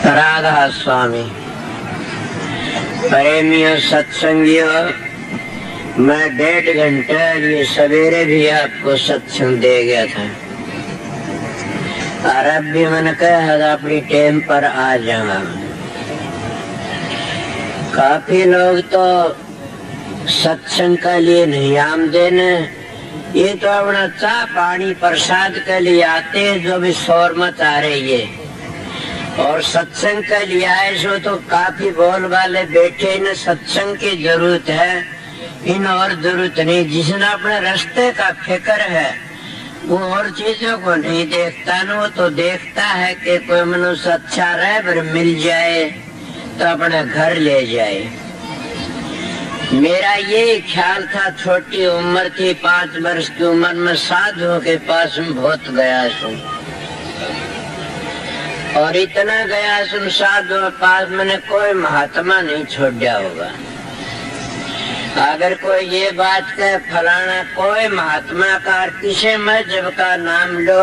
राधा स्वामी प्रेमियों सत्संगियों, मैं 1.5 घंटे ये सवेरे भी आपको सत्संग दे गया था और अब भी मन कहा अपनी टाइम पर आ जाऊंगा। काफी लोग तो सत्संग के लिए नहीं आमदे न, ये तो अपना चाह पानी प्रसाद के लिए आते हैं, जो भी शोर मचा रही है। और सत्संग के लिए आए सो तो काफी बोल वाले बैठे न, सत्संग की जरूरत है, इन और जरूरत नहीं। जिसने अपने रास्ते का फिक्र है वो और चीजों को नहीं देखता न, वो तो देखता है कि कोई मनुष्य अच्छा रहबर मिल जाए तो अपने घर ले जाए। मेरा ये ख्याल था, छोटी उम्र थी, 5 वर्ष की उम्र में साधुओं के पास में बहुत गया सुन, और इतना गया सुन साधुओं के पास मैंने कोई महात्मा नहीं छोड़ा होगा। अगर कोई ये बात कहे फलाना कोई महात्मा का किसी मजहब का नाम लो,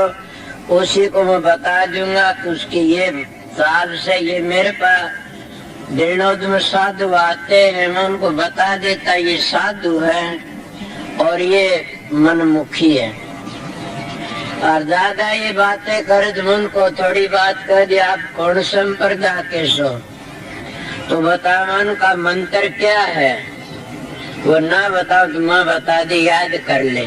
उसी को मैं बता दूंगा कि उसकी ये साल से ये मेरे पास दिनोद में साधु आते हैं, मैं उनको बता देता ये साधु है और ये मनमुखी है। और दादा ये बातें करे तो उनको थोड़ी बात कर दी, आप कौन संप्रदाय के सो, तो बताओ उनका मंत्र क्या है, वो ना बताओ तो मैं बता दी, याद कर ले।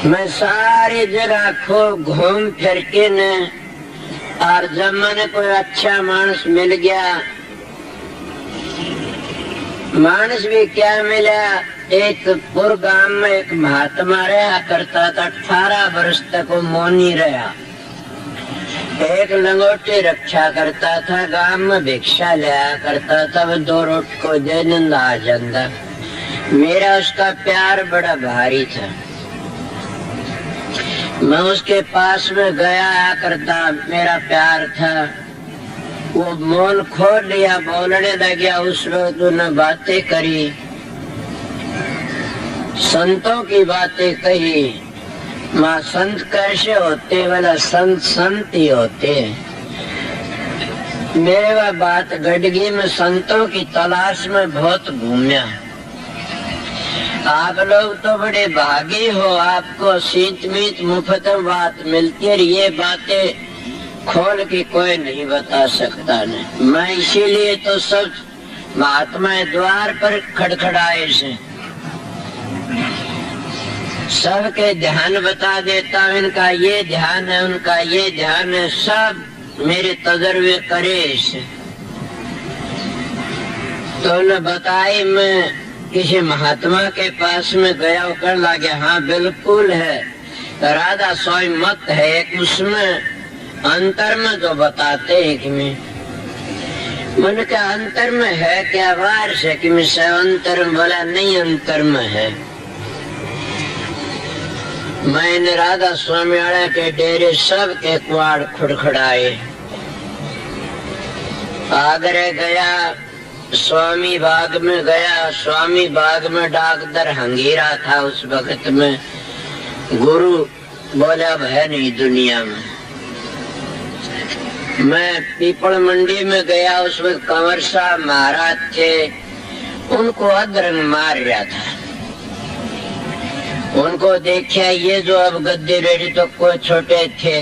मैं सारी जगह खूब घूम फिर के न, और जब मैंने कोई अच्छा मानस मिल गया, मानस भी क्या मिला, एक पुर गांव में एक महात्मा रहा करता था, 18 वर्ष तक वो मौनी रहा। एक लंगोटी रक्षा करता था, गांव में भिक्षा लिया करता था, वो 2 रोटी को दे देना आ जाता। मेरा उसका प्यार बड़ा भारी था, मैं उसके पास में गया करता, मेरा प्यार था। वो मौन खोल लिया, बोलने लगा, उस वक्त उन्होंने बातें करी, संतों की बातें कही। माँ संत कैसे होते, वाला संत संत ही होते। मेरे वह बात गडगी में संतों की तलाश में बहुत घूमया। आप लोग तो बड़े भागी हो, आपको शीत मीत मुफ्त में बात मिलती है, ये बातें खोल के कोई नहीं बता सकता ने। मैं इसीलिए तो सब महात्मा द्वार पर खड़खड़ाए से सबके ध्यान बता देता हूँ, इनका ये ध्यान है, उनका ये ध्यान है, सब मेरे तजर्बे करे इसे। तो उन्हें बताई, मैं किसी महात्मा के पास में गया, कर लगे हाँ बिल्कुल है, राधा स्वामी मत है एक, उसमें अंतर में जो बताते हैं कि मन का अंतर में है क्या वार से कि मैं अंतर में बोला नहीं, अंतर में है। मैंने राधा स्वामी वाले के डेरे सब के कुआड़ खुड़खड़ाए, आगरे गया, स्वामी बाग में गया, स्वामी बाग में डॉक्टर हंगीरा था उस वक्त में, गुरु बोला अब है नहीं दुनिया में। मैं पीपल मंडी में गया, उस वक्त कंवर साहब महाराज थे, उनको अधरंग मार रहा था। उनको देखा, ये जो अब गद्दे रेडी तो कोई छोटे थे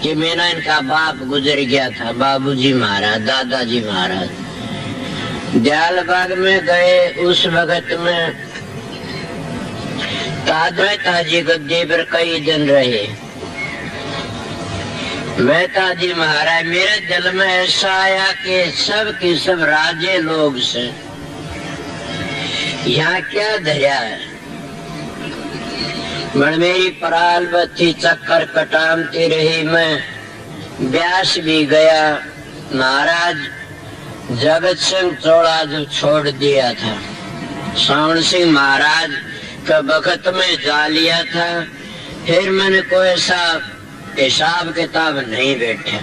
कि मेरा इनका बाप गुजर गया था, बाबूजी महाराज, दादाजी महाराज। दयालबाग में गए, उस वक्त में ताजी गद्दे पर कई दिन रहे। मेहता जी महाराज, मेरे दिल में ऐसा आया कि सब के सब राजे लोग से यहाँ क्या धरिया है। मेरी पराल बत्ती चक्कर कटामती रही, मैं ब्यास भी गया। महाराज जगत सिंह चौड़ा जो छोड़ दिया था, श्रवण सिंह महाराज का वक्त में जा लिया था, फिर मैंने कोई ऐसा हिसाब किताब नहीं बैठा।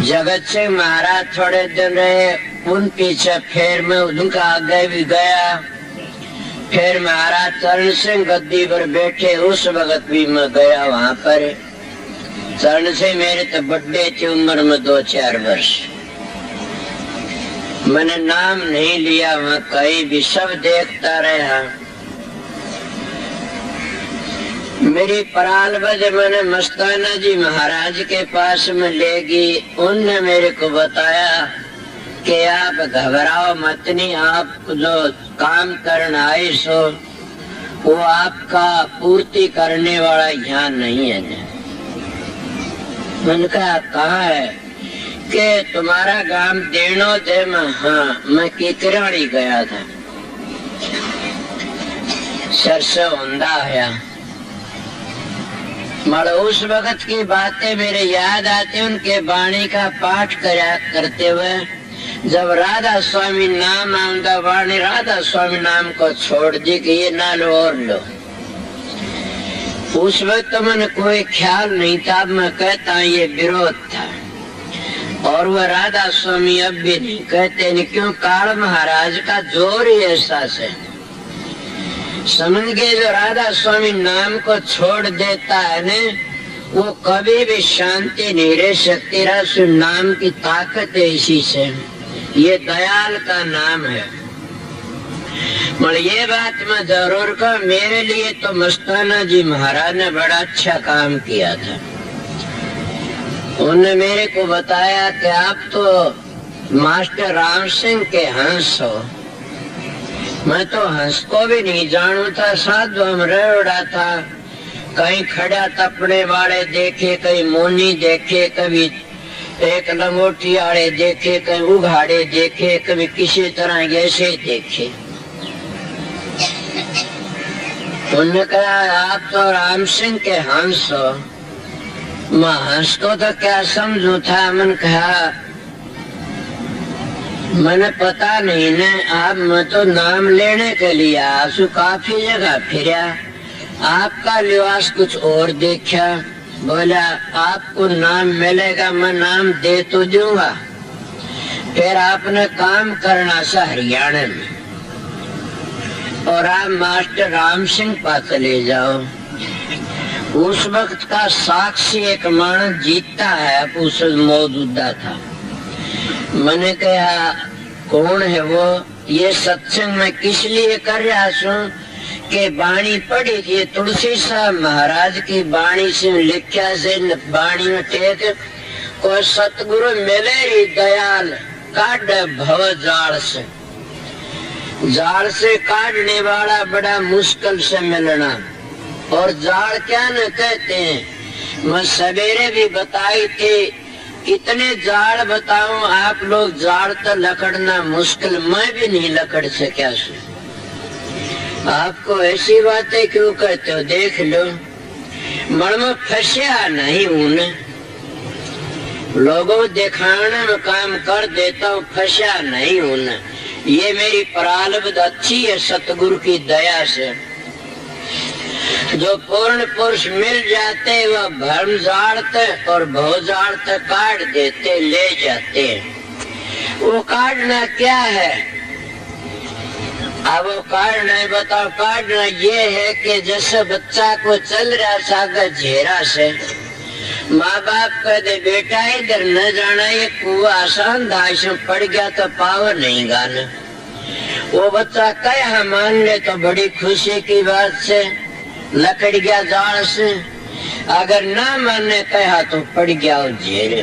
जगत सिंह महाराज थोड़े दिन रहे, उन पीछे फिर मैं उनका आगे भी गया, फिर महाराज चरण सिंह गद्दी पर बैठे, उस वक्त भी मैं गया वहां पर। चरण सिंह मेरे तो बड़े थे उम्र में 2-4 वर्ष। मैंने नाम नहीं लिया वहां कहीं भी, सब देखता रहा। मेरी पराल बज मैंने मस्ताना जी महाराज के पास में ले गई। उनने मेरे को बताया कि आप घबराओ मत, नहीं, आप जो काम करने आए सो वो आपका पूर्ति करने वाला यहाँ नहीं है। मैंने कहा कहाँ है? कि तुम्हारा गांव देनो दे में। हाँ, मैं किकराड़ी गया था, सरसों होंदा है। मगर उस वक्त की बातें मेरे याद आती, उनके वाणी का पाठ करा करते हुए जब राधा स्वामी नाम आमदा वाणी राधा स्वामी नाम को छोड़ दी कि ये ना लो और लो। उस वक्त तो मैंने कोई ख्याल नहीं था, मैं कहता ये विरोध था। और वह राधा स्वामी अब भी नहीं कहते, नहीं क्यों? काल महाराज का जोर ही ऐसा है। समझ गए, जो राधा स्वामी नाम को छोड़ देता है न, वो कभी भी शांति नहीं रह सकती। राधा नाम की ताकत है इसी से, ये दयाल का नाम है। मगर ये बात मैं जरूर कहूं, मेरे लिए तो मस्ताना जी महाराज ने बड़ा अच्छा काम किया था। उन्होंने मेरे को बताया कि आप तो मास्टर राम सिंह के हंस हो। मैं तो हंस को भी नहीं जानू था, साधु हम रेवड़ा था। कहीं खड़ा तपने वाले देखे, कहीं मोनी देखे, कभी एक लंगोटी वाले देखे, कहीं उघाड़े देखे, कभी किसी तरह ऐसे देखे। उन्होंने कहा आप तो राम सिंह के हंस हो। मैं हंस को तो क्या समझू था। मैंने कहा मैंने पता नहीं न, आप मैं तो नाम लेने के लिए आसू काफी जगह फिरा, आपका लिबास कुछ और देखा। बोला आपको नाम मिलेगा, मैं नाम दे तो दूंगा। फिर आपने काम करना सा हरियाणा में, और आप मास्टर राम सिंह पास चले जाओ। उस वक्त का साक्षी एक मानस जीतता है, उस मौजूदा था। मैंने कहा कौन है वो? ये सत्संग में किस लिए कर रहा हूँ कि बाणी पढ़ी थी तुलसी साहब महाराज की बाणी से लिखा से बाणी में टेक को सतगुरु मिले ही दयाल काट भव जाल से काटने वाला बड़ा मुश्किल से मिलना। और जाल क्या न कहते हैं, मैं सवेरे भी बताई थी कितने जाल बताऊं। आप लोग जाल तो लकड़ना मुश्किल, मैं भी नहीं लकड़ सका। आपको ऐसी बातें क्यों कहते हो? देख लो, मन में फंसा नहीं हूं, लोगों दिखाने में काम कर देता हूँ, फंसा नहीं हूं। ये मेरी प्रारब्ध अच्छी है सतगुरु की दया से। जो पूर्ण पुरुष मिल जाते वह भ्रम जाड़ते और भव जाड़ते काट देते ले जाते। वो काटना क्या है? अब वो काटना है, बताओ। काटना ये है कि जैसे बच्चा को चल रहा सागर झेरा से, माँ बाप कहते बेटा इधर न जाना, ये कुआ आसान धाश में पड़ गया तो पावर नहीं गाना। वो बच्चा कहा मान ले तो बड़ी खुशी की बात से लकड़ गया जाल से, अगर ना मानने कहा तो पड़ गया जेल।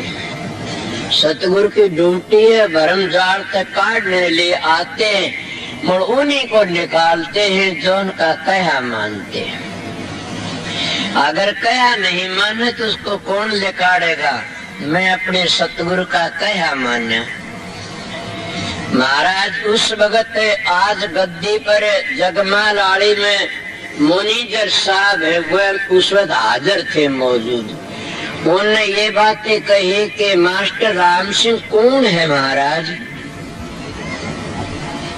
सतगुरु की ड्यूटी है, भरम जाल तक काटने लिए आते हैं, और उन्हीं को निकालते हैं जो उनका कहा मानते हैं। अगर कहा नहीं माने तो उसको कौन निकालेगा? मैं अपने सतगुरु का कहा मान्या। महाराज उस वक्त आज गद्दी पर जगमाल आड़ी में मुनीजर साहब है, वह उस वक्त हाजिर थे मौजूद। उन्होंने ये बातें कही कि मास्टर राम सिंह कौन है महाराज?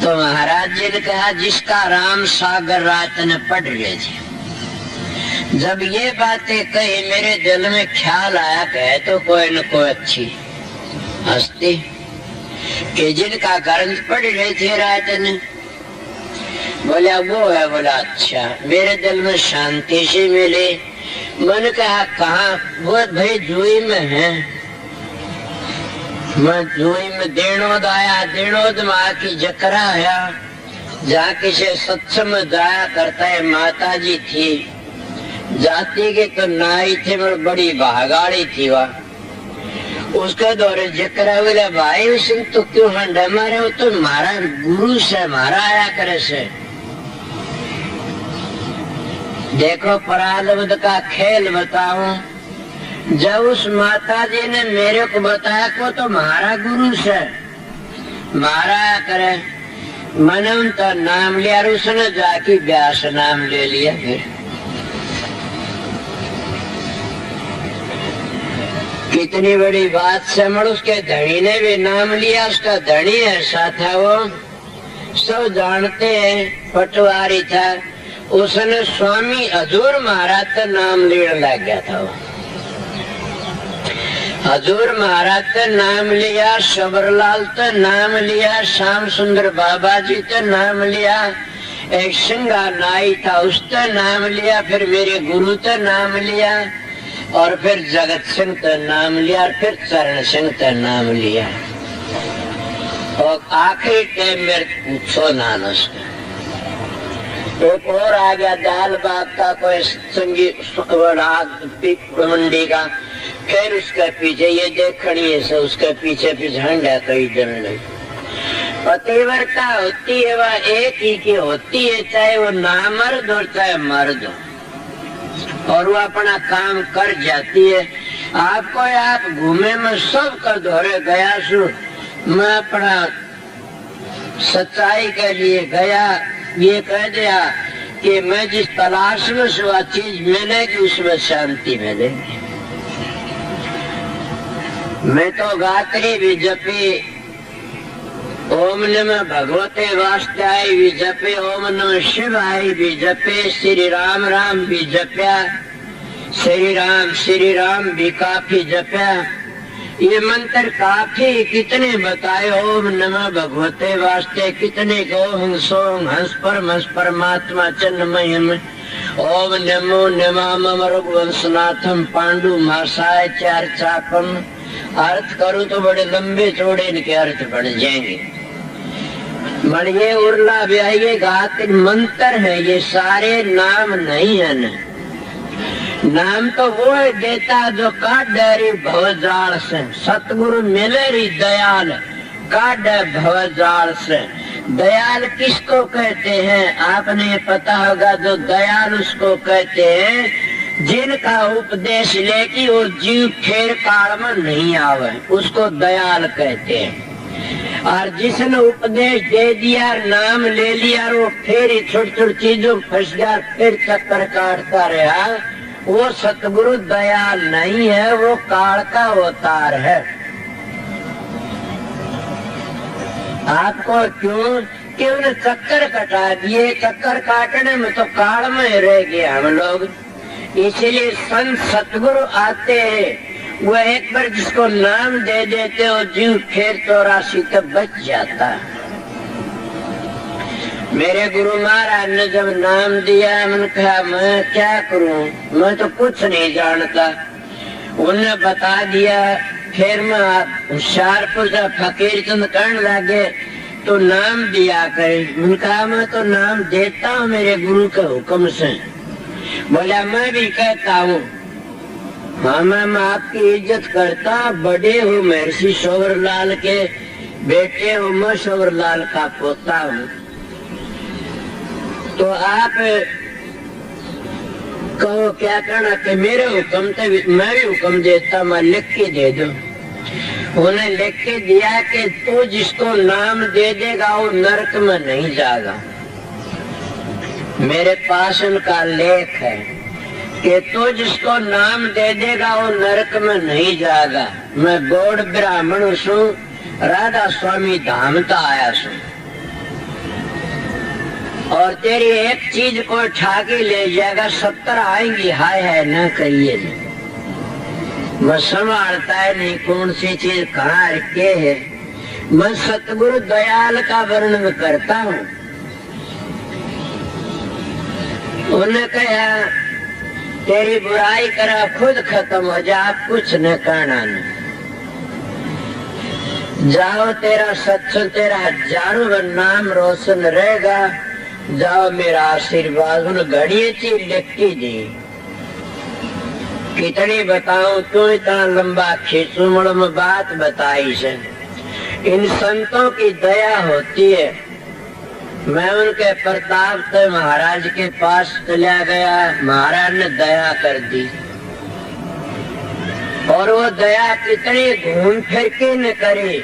तो महाराज जी ने कहा जिसका राम सागर रात ने पढ़ रहे थे। जब ये बातें कही मेरे दिल में ख्याल आया कहे तो कोई न कोई अच्छी हस्ती कि जिनका ग्रंथ पढ़ रहे थे रात ने। बोला वो है। बोला अच्छा, मेरे दिल में शांति से मिले। मैंने कहा कहाँ? वो भाई जुई में है। मैं जुई में देणोद आया, देणोद में आके जकरा आया, जहाँ किसी सत्संग में जाया करता है। माता जी थी, जाती के तो नाई थे, बड़ी भागाड़ी थी वह। उसके दौरे जकरा बोला भाई सिंह तो क्यों हंडा मारे? हो तो मारा गुरु से, मारा आया करे से। देखो प्रारब्ध का खेल बताऊं। जब उस माता जी ने मेरे को बताया को तो मारा गुरु से, मारा आया करे। मैंने उनका नाम लिया, उसने जाके व्यास नाम ले लिया। फिर कितनी बड़ी बात समझ। उसके धनी ने भी नाम लिया, उसका धनी ऐसा था, वो सब जानते हैं, पटवारी था। उसने स्वामी हजूर महाराज का नाम लेने लग गया था। वो हजूर महाराज का नाम लिया, शबरलाल का नाम लिया, श्याम सुंदर बाबा जी का नाम लिया, एक सिंगा नाई था उसका नाम लिया, फिर मेरे गुरु का नाम लिया, और फिर जगत सिंह का नाम लिया, और फिर चरण सिंह का नाम लिया। और आखिरी टाइम मेरे पूछो नानस का एक और आ गया, दाल बाग का कोई संगीत मंडी का। फिर उसके पीछे ये देखनी है, उसके पीछे झंडा कई जन नहीं। पतिव्रता होती है वह एक ही की होती है, चाहे वो नामर्द हो चाहे मर्द हो, और वो अपना काम कर जाती है। आपको आप घूमे में सब कर दोहरे गया सु, मैं अपना सच्चाई के लिए गया, ये कह दिया कि मैं जिस तलाश में वह चीज मिलेगी उसमें शांति मिलेगी। मैं तो गात्री भी जपी, ओम नमः भगवते वासुदेवाय भी जपे, ओम नमः शिवाय भी जपे, श्री राम राम भी जप्या, श्री राम भी काफी जप्या। ये मंत्र काफी कितने बताए, ओम नमः भगवते वासुदेवाय, कितने को सोम हंस परमात्मा चन्मय में, ओम नमो नमः रघुवंशनाथम पांडु मासाय चार चापम। अर्थ करूं तो बड़े लंबे चौड़े इनके अर्थ बढ़ जाएंगे। मणिये उर्ला ब्याये गात मंत्र है, ये सारे नाम नहीं है न। नाम तो वो देता जो काढ़ भवजाल से, सतगुरु मिले री दयाल काढ़ भवजाल से। दयाल किसको कहते हैं आपने पता होगा, जो दयाल उसको कहते हैं जिनका उपदेश लेके वो जीव फेर काल में नहीं आवे, उसको दयाल कहते हैं। और जिसने उपदेश दे दिया, नाम ले लिया, वो फिर छोटी छोटी चीजों फंस गया, फिर चक्कर काटता रहा, वो सतगुरु दयाल नहीं है, वो काल का अवतार है। आपको क्यों कि उन्हें चक्कर कटा दिए, चक्कर काटने में तो काल में रह गए हम लोग। इसलिए संत सतगुरु आते हैं, वो एक बार जिसको नाम दे देते हो जीव फिर 84 तक बच जाता। मेरे गुरु महाराज ने जब नाम दिया, मैंने कहा मैं क्या करूं, मैं तो कुछ नहीं जानता। उन्होंने बता दिया, फिर मैं होशियारपुर से फकीर चंद कहने लगे तो नाम दिया करे। मैंने कहा मैं तो नाम देता हूँ मेरे गुरु के हुक्म से। बोला मैं भी कहता हूँ, हाँ मैं आपकी इज्जत करता, बड़े हो महर्षि शोभरलाल के बेटे हो, मैं शोभरलाल का पोता हूँ, तो आप कहो क्या करना कि मेरे हुक्म से मैं भी हुक्म देता, मैं लिख के दे दो। उन्हें लिख के दिया कि तू जिसको नाम दे देगा वो नरक में नहीं जाएगा। मेरे पास उनका लेख है कि तू जिसको नाम दे देगा वो नरक में नहीं जाएगा। मैं गौड़ ब्राह्मण हूँ, राधा स्वामी धाम का आया हूँ, और तेरी एक चीज को उठा के ले जाएगा, 70 आएंगी, हाय हाय न कहिए। मैं संभालता है नहीं कौन सी चीज कहाँ रखे है। मैं सतगुरु दयाल का वर्णन करता हूँ। उन्हें कहा तेरी बुराई करा खुद खत्म हो जा, आप कुछ न करना नहीं। जाओ तेरा सत्संग तेरा हजारों का नाम रोशन रहेगा। जाओ मेरा आशीर्वाद। उन घड़िए ची लिखी दी। कितनी बताऊं क्यों इतना लंबा खींचू, मड़म बात बताई से। इन संतों की दया होती है। मैं उनके प्रताप से महाराज के पास चला गया, महाराज ने दया कर दी। और वो दया कितनी घूम फिर के न करी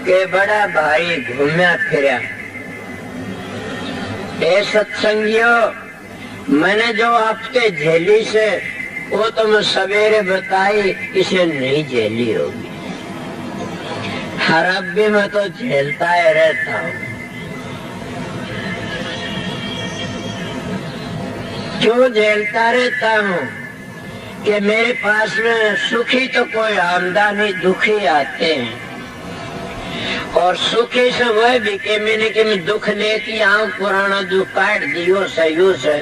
कि बड़ा भारी घूमया फिरा। ए सत्संगियों, मैंने जो आपके झेली से वो तो मैं सवेरे बताई, इसे नहीं झेली होगी। हर अब भी मैं तो झेलता ही रहता हूँ। क्यों झेलता रहता हूँ कि मेरे पास में सुखी तो कोई आमदनी, दुखी आते हैं। और सुखी से वह भी कि मैंने दुख लेती आऊं, पुराना दुख काट दियो सही से।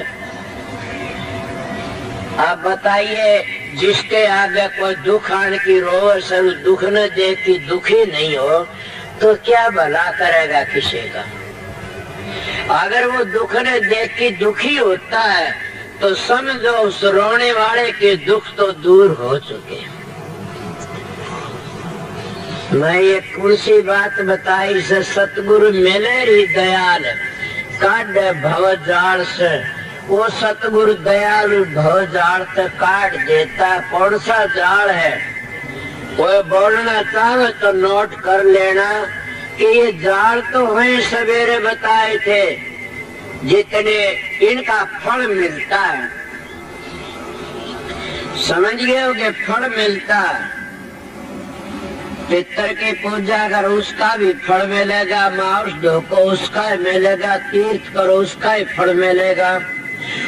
आप बताइए, जिसके आगे कोई दुख आने की रोज से दुख न देख की दुखी नहीं हो तो क्या भला करेगा किसी का। अगर वो दुख न देख की दुखी होता है तो समझो उस रोने वाले के दुख तो दूर हो चुके। मैं ये कुर्सी बात बताई से सतगुरु मिले री दयाल काट भव जाल से। वो सतगुरु दयालु भव जाल से काट देता। कौन सा जाल है वो बोलना चाहे तो नोट कर लेना कि ये जाल तो वही सवेरे बताए थे जितने इनका फल मिलता है। समझ गए हो कि फल मिलता है। पितर की पूजा करो उसका भी फल मिलेगा, मांस ढोको उसका ही मिलेगा, तीर्थ करो उसका ही फल मिलेगा,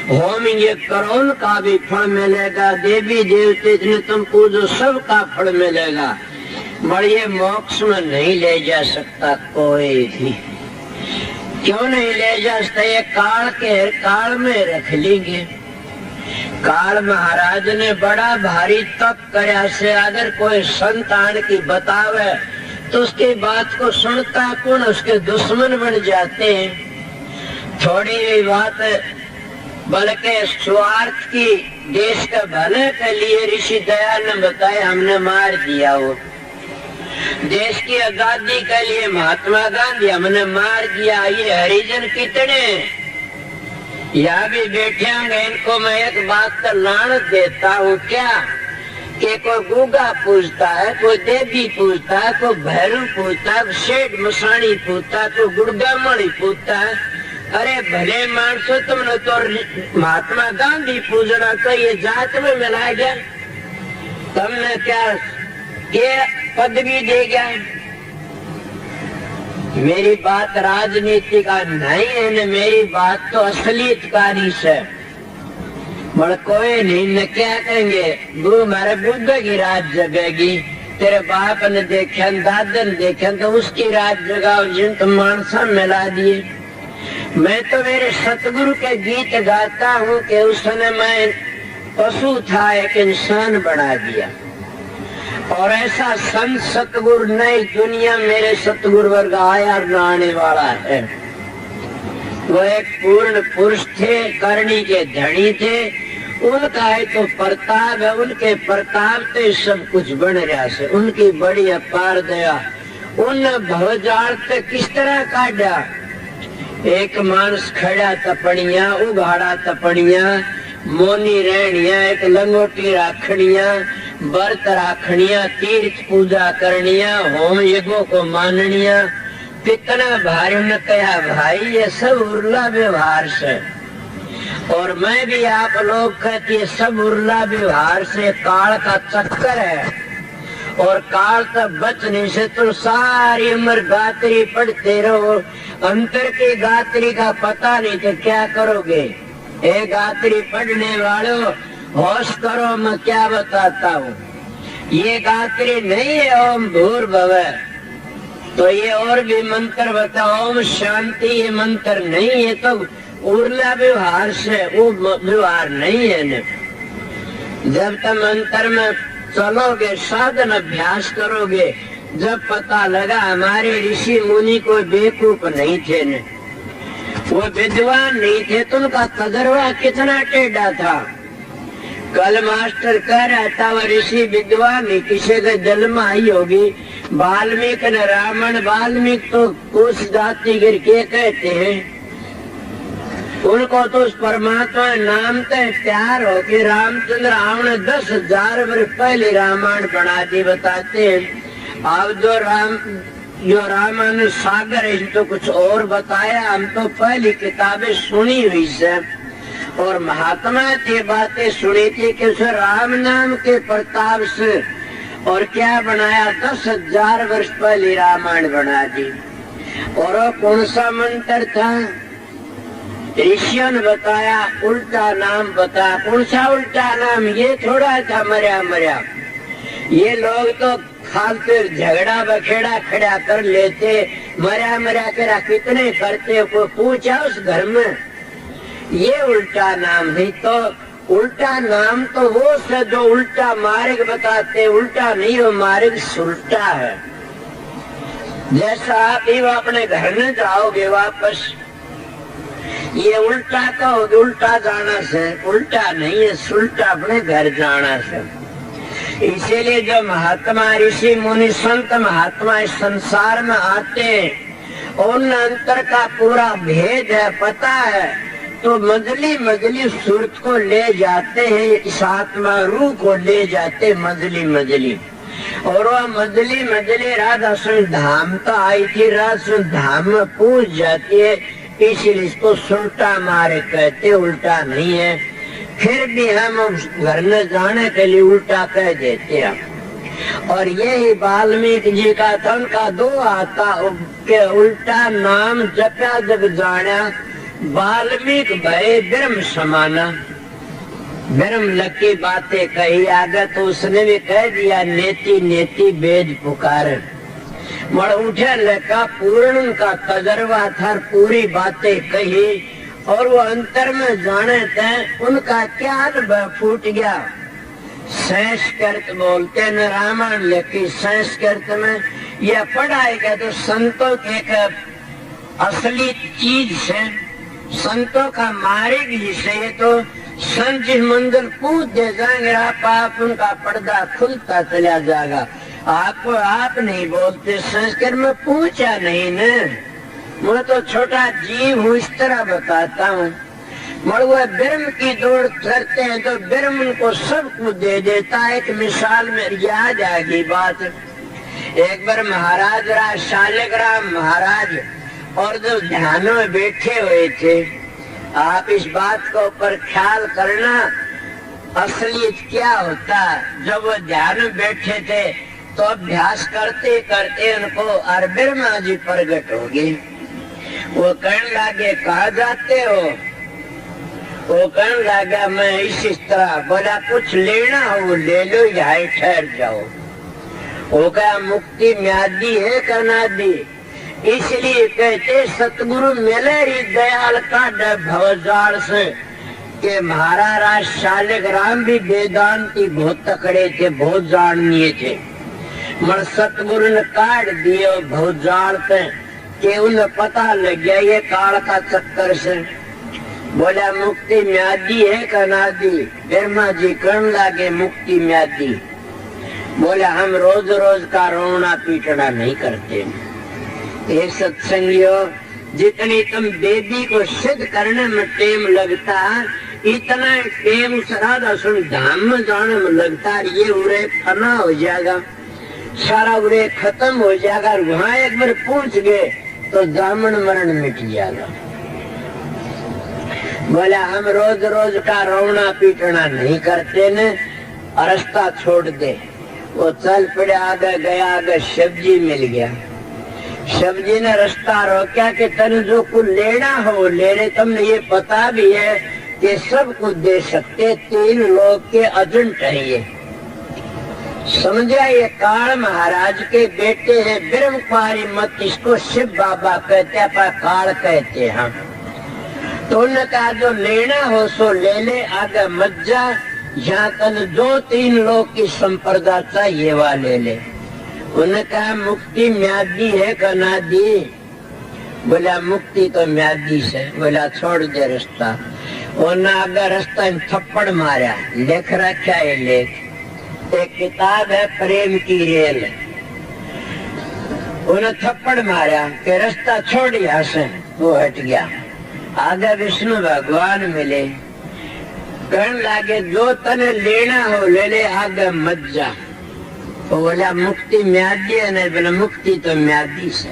होम ये करो उनका भी फल मिलेगा, देवी देवते जिन्हें तुम पूजो सबका फल मिलेगा। मगर ये मोक्ष में नहीं ले जा सकता कोई भी। क्यों नहीं ले जा सकता? ये काल के काल में रख लेंगे। काल महाराज ने बड़ा भारी तप करया से अगर कोई संतान की बतावे तो उसकी बात को सुनता कौन? उसके दुश्मन बन जाते हैं। थोड़ी भी बात बल्कि स्वार्थ की देश के भले के लिए ऋषि दयाल ने बताया, हमने मार दिया। वो देश की आजादी के लिए महात्मा गांधी हमने मार दिया। ये हरिजन कितने यहाँ भी बैठे होंगे, इनको मैं एक बात का लानत देता हूँ क्या कि कोई गुगा पूछता है, कोई देवी पूछता है, कोई भैरव पूछता है, शेठ मसाणी पूछता है, कोई गुड़गामणी पूछता है। अरे भले मानसो, तुमने तो महात्मा गांधी पूछना तो ये जात में मिला गया। तुमने क्या ये पदवी दे गया? मेरी बात राजनीति का नहीं है न, मेरी बात तो असलियत कारी से। मगर कोई नहीं न क्या कहेंगे, वो हमारे बुद्ध की राज जगेगी। तेरे बाप ने देखा, दादा ने देखा तो उसकी राज जगाओ जिन तुम मानसा मिला दिए। मैं तो मेरे सतगुरु के गीत गाता हूँ कि उसने मैं पशु था एक इंसान बना दिया। और ऐसा संत सतगुरु नई दुनिया मेरे सतगुरु वर्ग आया न आने वाला है। वो एक पूर्ण पुरुष थे, करणी के धनी थे। उनका है तो प्रताप है, उनके प्रताप से सब कुछ बन रहा है। उनकी बड़ी अपार दया। उन भवजाल से किस तरह काटा? एक मानस खड़ा तपड़िया, उघाड़ा तपड़िया, मोनी रहनिया, एक लंगोटी राखड़िया, व्रत राखनिया, तीर्थ पूजा करनिया, होम यज्ञों को माननिया। कितना भारी ने कहा भाई ये सब उर्ला व्यवहार से। और मैं भी आप लोग कहती है सब उर्ला व्यवहार से काल का चक्कर है। और काल तक बचने से तो सारी उम्र गात्री पढ़ते रहो। अंतर की गात्री का पता नहीं तो क्या करोगे? ए गात्री पढ़ने वालों होश करो, मैं क्या बताता हूँ। ये गात्री नहीं है ओम भूर्भुव, तो ये और भी मंत्र बताओ। ओम शांति ये मंत्र नहीं है तो उर्ला व्यवहार से वो व्यवहार नहीं है न। जब तुम अंतर में चलोगे, साधन अभ्यास करोगे, जब पता लगा हमारे ऋषि मुनि कोई बेवकूफ नहीं थे न, वो विद्वान नहीं थे, तो उनका तजर्बा कितना टेढ़ा था। कल मास्टर कह रहा था वो ऋषि विद्वान नहीं, किसी के दिल में आई होगी। वाल्मीकि ने रावण, वाल्मीकि तो कुछ जाति गिर के कहते हैं, उनको तो उस परमात्मा नाम से प्यार हो कि रामचंद्र रावण 10,000 वर्ष पहले रामायण बना दी बताते हैं। अब जो रामायण सागर है तो कुछ और बताया, हम तो पहली किताबें सुनी हुई से और महात्मा की बातें सुनी थी कि उस राम नाम के प्रताप से और क्या बनाया, 10,000 वर्ष पहले रामायण बना दी। और वो कौन सा मंत्र था, ऋषियों ने बताया, उल्टा नाम बता। कौन सा उल्टा नाम, ये थोड़ा था मर्या मर्या। ये लोग तो खालते झगड़ा बखेड़ा खड़ा कर लेते, मर्या मर्या करा कितने करते, को पूछा उस घर में। ये उल्टा नाम नहीं, तो उल्टा नाम तो वो से जो उल्टा मार्ग बताते, उल्टा नहीं वो मार्ग सुलटा है। जैसा आप ही अपने घर में जाओगे वापस, ये उल्टा कहोगे, उल्टा जाना से, उल्टा नहीं है सुलटा अपने घर जाना से। इसीलिए जो महात्मा ऋषि मुनि संत महात्मा इस संसार में आते हैं, उन अंतर का पूरा भेद है, पता है, तो मजली मजली सूरत को ले जाते हैं, इस आत्मा रूह को ले जाते मजली मजली। और वह मजली मजली राधा सुन धाम तो आई थी, राधा सुन धाम में पूछ जाती है, इसलिए इसको सुलटा मारे कहते, उल्टा नहीं है। फिर भी हम घर में जाने के लिए उल्टा कह देते हैं। और यही वाल्मीकि जी का था, उनका दो आता के उल्टा नाम जपा जग जाना, वाल्मीकि भय ब्रह्म समाना। ब्रह्म लकी बातें कही आगे, तो उसने भी कह दिया, नेति नेति वेद पुकार। मड़ उठे लेका पूर्ण का तजर्बा था, पूरी बातें कही, और वो अंतर में जाने थे, उनका क्या अनुभव फूट गया। संस्कृत बोलते न रामायण लिखी, संस्कृत में यह पढ़ाई का तो संतों के एक असली चीज से, संतों का मार्ग ही से, तो संत जिस मंदिर पूछ दे जाएंगे, आप उनका पर्दा खुलता चला जाएगा। आपको आप नहीं बोलते, संस्कृत में पूछा नहीं न, मैं तो छोटा जीव हूँ, इस तरह बताता हूँ। मगर वह ब्रह्म की दौड़ करते हैं तो ब्रह्म उनको सब कुछ दे देता है। एक मिसाल में याद आएगी बात, एक बार महाराज राज शालिग्राम महाराज और जो ध्यान में बैठे हुए थे, आप इस बात को ऊपर ख्याल करना, असलियत क्या होता। जब वो ध्यान में बैठे थे तो अभ्यास करते करते उनको ब्रह्मा जी प्रकट हो गए। वो कहने लगे, कहा जाते हो? वो कहने लगा, मैं इस तरह। बोला, कुछ लेना हो ले लो, यहाँ ठहर जाओ। वो कहा, मुक्ति म्यादी है का नादी? इसलिए कहते सतगुरु मिले री दयाल का भवजाल से, के महाराज शालिग्राम भी वेदांती बहुत तकड़े थे, बहुत जाननीय थे। मगर सतगुरु ने काट दिए भवजाल से, कि उन्हें पता लग गया ये काल का चक्कर से। बोला, मुक्ति म्यादी है का नादी? ब्रह्मा जी कहने लगे, मुक्ति म्यादी। बोला, हम रोज रोज का रोना पीटना नहीं करते। ये सत्संगियों, जितनी तुम देवी को सिद्ध करने में टेम लगता, इतना टेम उस राधा सुन धाम में जाने में लगता। ये उरे फना हो जाएगा, सारा उरे खत्म हो जाएगा। वहाँ एक बार पहुंच गए तो जामन मरण मिट जाएगा। बोला, हम रोज रोज का रोना पीटना नहीं करते न, रास्ता छोड़ दे। वो चल पड़े, आगे गया, आगे शिवजी मिल गया। शिवजी ने रास्ता रोका कि तन जो कुछ लेना हो ले ले, तुमने ये पता भी है कि सब कुछ दे सकते, 3 लोग के एजेंट है ये। समझा, ये काल महाराज के बेटे हैं, ब्रह्मकुमारी मत इसको शिव बाबा कहते हैं, पर काल कहते हैं। तो उन्होंने कहा जो लेना हो सो ले ले, आगे मत जा, यहाँ तन 2-3 लोग की संप्रदा चाहिए वह ले ले। उन्होंने कहा मुक्ति म्यादी है का नादी? बोला मुक्ति तो म्यादी से। बोला छोड़ दे रास्ता। उन्हें आगे रास्ता में थप्पड़ मारा, लिख रखा है लेख, एक किताब है प्रेम की रेल। उन्हें थप्पड़ मारा कि रास्ता छोड़ यहाँ से, वो हट गया। आगे विष्णु भगवान मिले, कहने लगे जो तने लेना हो ले ले, आगे मत जा। तो बोला मुक्ति म्यादी है? नहीं। बोला मुक्ति तो म्यादी से,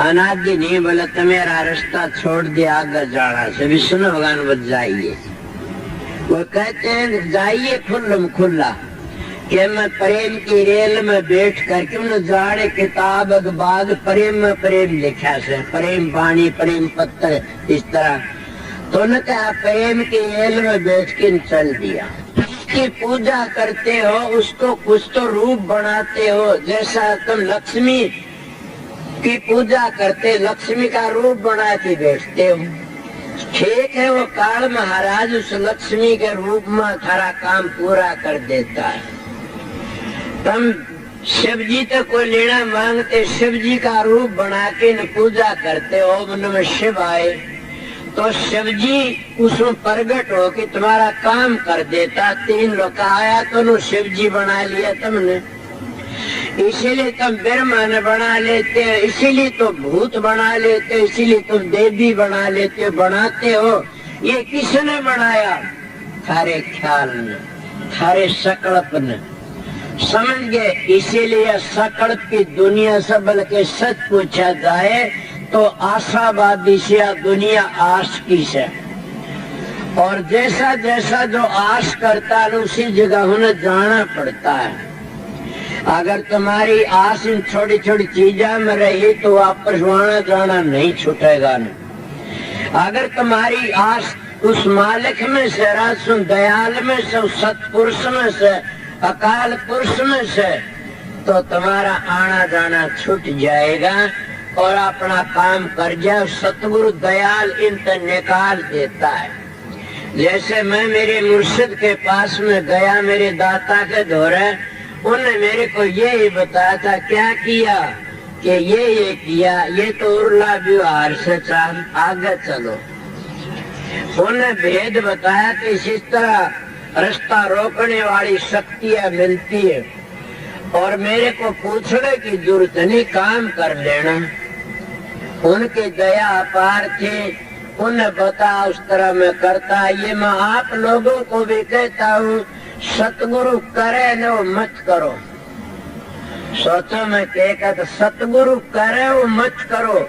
अनादि नहीं। बोला तुम्हारा रास्ता छोड़ दे, आगे जाना से। विष्णु भगवान बच जाइए। वो कहते हैं जाइए खुल्लम खुल्ला, कि मैं प्रेम की रेल में बैठ कर क्यों न जाड़े किताब बाग प्रेम में प्रेम लिखा से, प्रेम पानी प्रेम पत्थर, इस तरह। तो न कहा प्रेम की रेल में बैठ के चल दिया। की पूजा करते हो उसको कुछ तो रूप बनाते हो, जैसा तुम लक्ष्मी की पूजा करते, लक्ष्मी का रूप बना के बैठते हो। ठीक है, वो काल महाराज उस लक्ष्मी के रूप में थारा काम पूरा कर देता है। तुम शिव जी तो कोई लेना मांगते, शिव जी का रूप बना के न पूजा करते हो, ओम नमः शिवाय, तो शिव जी उसमें प्रगट हो कि तुम्हारा काम कर देता। 3 लोग आया तो नो शिव जी बना लिया तुमने, इसीलिए तुम ब्रह्मा ने बना लेते हो, इसीलिए तो भूत बना लेते हो, इसीलिए तुम देवी बना लेते हो, बनाते हो। ये किसने बनाया? थारे ख्याल ने, थारे सकल्प ने, समझ गए? इसीलिए सकल्प की दुनिया से बल्कि सच पूछा जाए तो आशावादी से दुनिया आश की से, और जैसा जैसा जो आश करता है उसी जगह उन्हें जाना पड़ता है। अगर तुम्हारी आस इन छोटी छोटी चीजों में रही तो वापस आना जाना नहीं छूटेगा न। अगर तुम्हारी आस उस मालिक में से, रासुन दयाल में से, उस सत्पुरुष में से, अकाल पुरुष में से, तो तुम्हारा आना जाना छूट जाएगा और अपना काम कर जाए। सतगुरु दयाल इन तक निकाल देता है। जैसे मैं मेरे मुर्शिद के पास में गया, मेरे दाता के दौरे, उन्होंने मेरे को ये बताया था, क्या किया कि ये किया, ये तो उर्ला व्यवहार से चाल, आगे चलो। उन्हें भेद बताया कि इस तरह रास्ता रोकने वाली शक्तियां मिलती है, और मेरे को पूछने की जरूरत नहीं, काम कर लेना। उनके दया अपार थे, उन्हें बता उस तरह मैं करता। ये मैं आप लोगों को भी कहता हूँ, सतगुरु करे न मत करो। सोचो मैं कहता तो सतगुरु करे वो मत करो,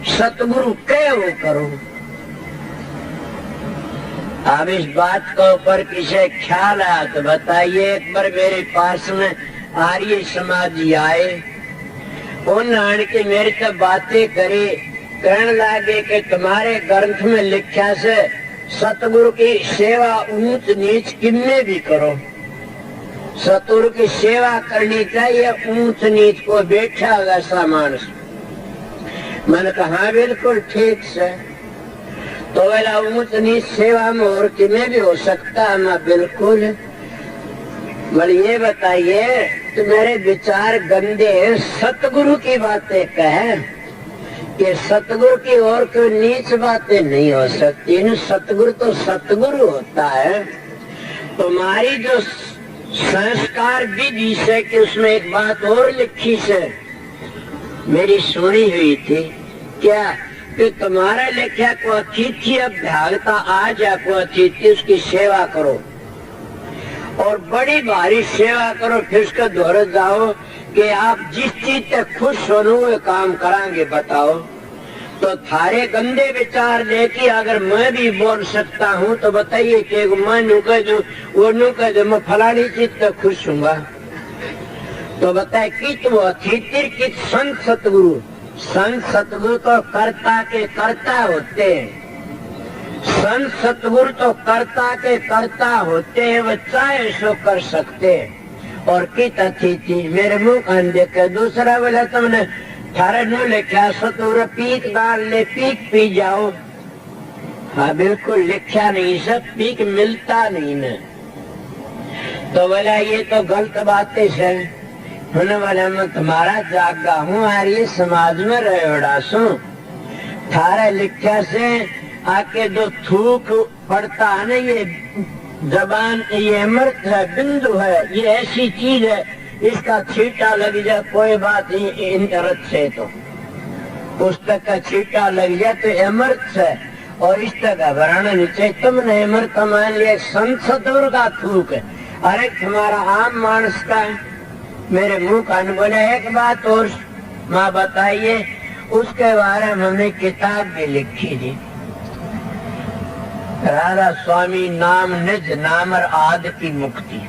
सतगुरु कहे वो करो। अब इस बात के ऊपर किसे ख्याल आया तो बताइए। एक बार मेरे पास में आर्य समाजी आए, उन आने के मेरे से बातें करी, कहने लगे कि तुम्हारे ग्रंथ में लिखा से सतगुरु की सेवा ऊंच नीच किन्ने भी करो, सतगुरु की सेवा करनी चाहिए ऊंच नीच को बैठा वैसा मानस। मैंने कहा बिल्कुल ठीक से। तो वेला ऊंच नीच सेवा में और किन्ने भी हो सकता है? मैं बिल्कुल। बोले ये बताइए तो मेरे विचार गंदे हैं, सतगुरु की बातें कहे कि सतगुरु की और कोई नीच बातें नहीं हो सकती। सतगुरु तो सतगुरु होता है। तुम्हारी जो संस्कार विधि से कि उसमें एक बात और लिखी से मेरी सुनी हुई थी, क्या कि तुम्हारा लिखा को अतिथि अभ्यागता आ जा, को अतिथि उसकी सेवा करो और बड़ी भारी सेवा करो, फिर उसके दौरे जाओ कि आप जिस चीज से खुश हो वो काम करांगे। बताओ तो थारे गंदे विचार लेके अगर मैं भी बोल सकता हूँ तो बताइए कि मैं नू कह दूं, वो नू कह दूं, मैं फलानी चीज से खुश हूँगा। तो बताए कित वो अतिथि कित संत सतगुरु। संत सतगुरु तो कर्ता के कर्ता होते हैं, संत सतगुरु तो कर्ता के कर्ता होते हैं, वो चाहे सो कर सकते हैं। और कित अतिथि मेरे मुंह कान देख दूसरा बोला तुमने थारे नो लिखा सतगुरु पीक डाल ले, पीक पी जाओ। हाँ बिल्कुल लिखा नहीं, सब पीक मिलता नहीं न। तो बोला ये तो गलत बातें है। होने वाला मैं तुम्हारा जागा हूँ और ये समाज में रहोड़ा सू, थारा लिखा से आके जो थूक पड़ता है ना, ये जबान, ये अमृत है, बिंदु है, ये ऐसी चीज है, इसका छींटा लग जाए कोई बात नहीं, इन तरह से तो पुस्तक का छींटा लग जाए तो अमृत है, और इस तरह घबराना नहीं चाहिए। तुमने अमृत मान लिया, संत सतगुरु का थूक है, अरे तुम्हारा आम मानस का है। मेरे मुंह कान बोले एक बात और माँ बताइए, उसके बारे में हमने किताब भी लिखी थी, राधा स्वामी नाम निज नामर आद की मुक्ति।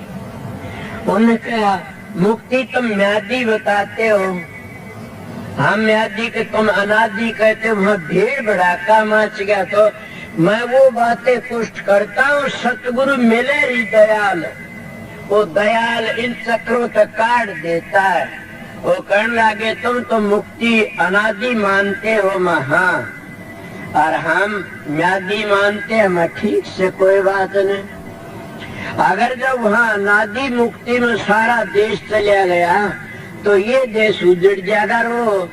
उन्होंने कहा मुक्ति तुम म्यादी बताते हो, हम म्यादी के तुम अनादि कहते हो, वहाँ भीड़ भड़ाका मच गया। तो मैं वो बातें पुष्ट करता हूँ, सतगुरु मिले ही दयाल, वो दयाल इन चक्रों तक काट देता है। वो कहने लगे तुम तो मुक्ति अनादि मानते हो, मैं हाँ, और हम म्यादी मानते हैं, मैं ठीक से कोई बात नहीं। अगर जब वहाँ अनादि मुक्ति में सारा देश चला गया तो ये देश उजड़ जाएगा। रो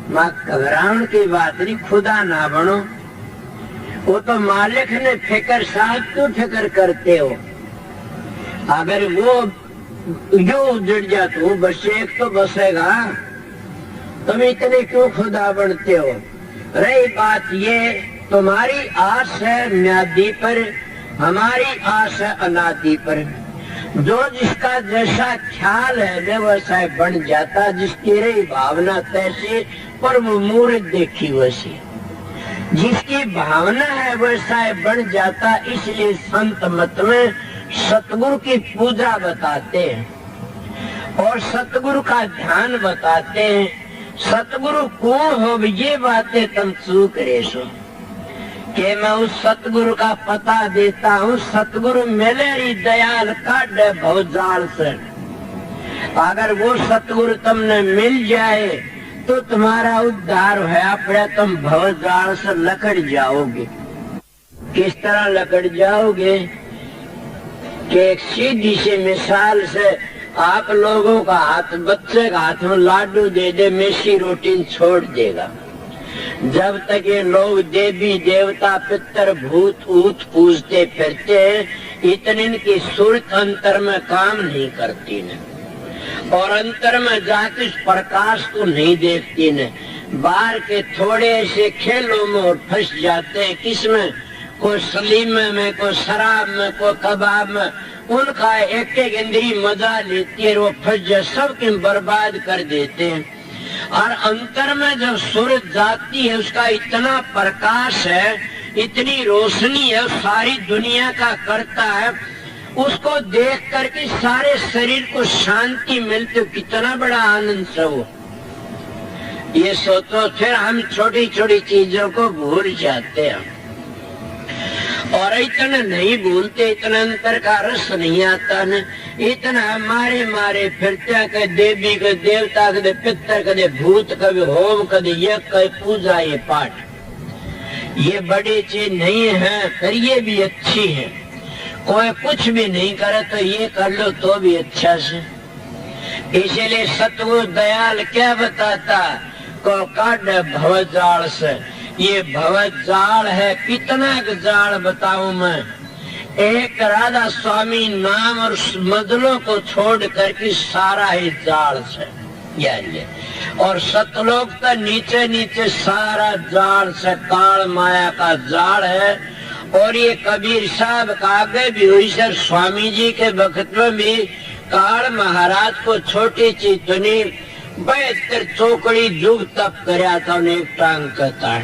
माँ घबराने की बात नहीं, खुदा ना बनो, वो तो मालिक ने फिक्र, साथ क्यों फिक्र करते हो? अगर वो जो उजड़ जाए तो बस एक तो बसेगा, तुम इतने क्यों खुदा बनते हो? रही बात ये, तुम्हारी आस है म्यादी पर, हमारी आस है अनादि पर। जो जिसका जैसा ख्याल है वे वैसा बन जाता, जिसकी रही भावना तैसी पर वो मूर्त देखी वैसी, जिसकी भावना है वैसा बन जाता। इसलिए संत मत में सतगुरु की पूजा बताते हैं और सतगुरु का ध्यान बताते हैं। सतगुरु कौन हो ये बातें तुम चूक रहे सो, कि मैं उस सतगुरु का पता देता हूँ। सतगुरु मिले ही दयाल काट भवजाल से। अगर वो सतगुरु तुमने मिल जाए तो तुम्हारा उद्धार है, पड़ा तुम भवजाल से लकड़ जाओगे। किस तरह लकड़ जाओगे कि एक सीधी सी मिसाल से आप लोगों का हाथ, बच्चे का हाथ में लाडू दे दे, मेसी रोटी छोड़ देगा। जब तक ये लोग देवी देवता पितर भूत ऊत पूजते फिरते हैं, इतने इनकी सूरत अंतर में काम नहीं करती न, और अंतर में जाके इस प्रकाश को नहीं देखती न। बाहर के थोड़े ऐसे खेलों में और फंस जाते हैं, किसमें? कोई सलीम में, कोई शराब में, कोई कबाब में। उनका एक एक इंद्री मजा लेती है, वो फंस जाए, सबके बर्बाद कर देते हैं। और अंतर में जब सूरज जाती है, उसका इतना प्रकाश है, इतनी रोशनी है, सारी दुनिया का करता है। उसको देख करके सारे शरीर को शांति मिलती, कितना बड़ा आनंद से हो। ये सोचो, फिर हम छोटी छोटी चीजों को भूल जाते हैं और इतना नहीं भूलते, इतना अंतर का रस नहीं आता न। इतना मारे मारे फिरते, कदे देवी कदे देवता कदे पितर कदे भूत, कभी होम कदे यज्ञ कभी पूजा, ये पाठ, ये बड़ी चीज नहीं है, करिए भी अच्छी है। कोई कुछ भी नहीं करे तो ये कर लो तो भी अच्छा से। इसीलिए सतगुरु दयाल क्या बताता, को काट भवजाल से। ये भवजाल है, कितना जाल बताऊं मैं। एक राधा स्वामी नाम और मजलों को छोड़ करके सारा ही जाल से, ये और सतलोक तो नीचे नीचे सारा जाल से, काल माया का जाल है। और ये कबीर साहब का आगे भी हुई सर, स्वामी जी के वक्त में भी काल महाराज को छोटी चीतनी 72 चौकड़ी जुग तप कराया था, उन्हें एक टांग का ताड़,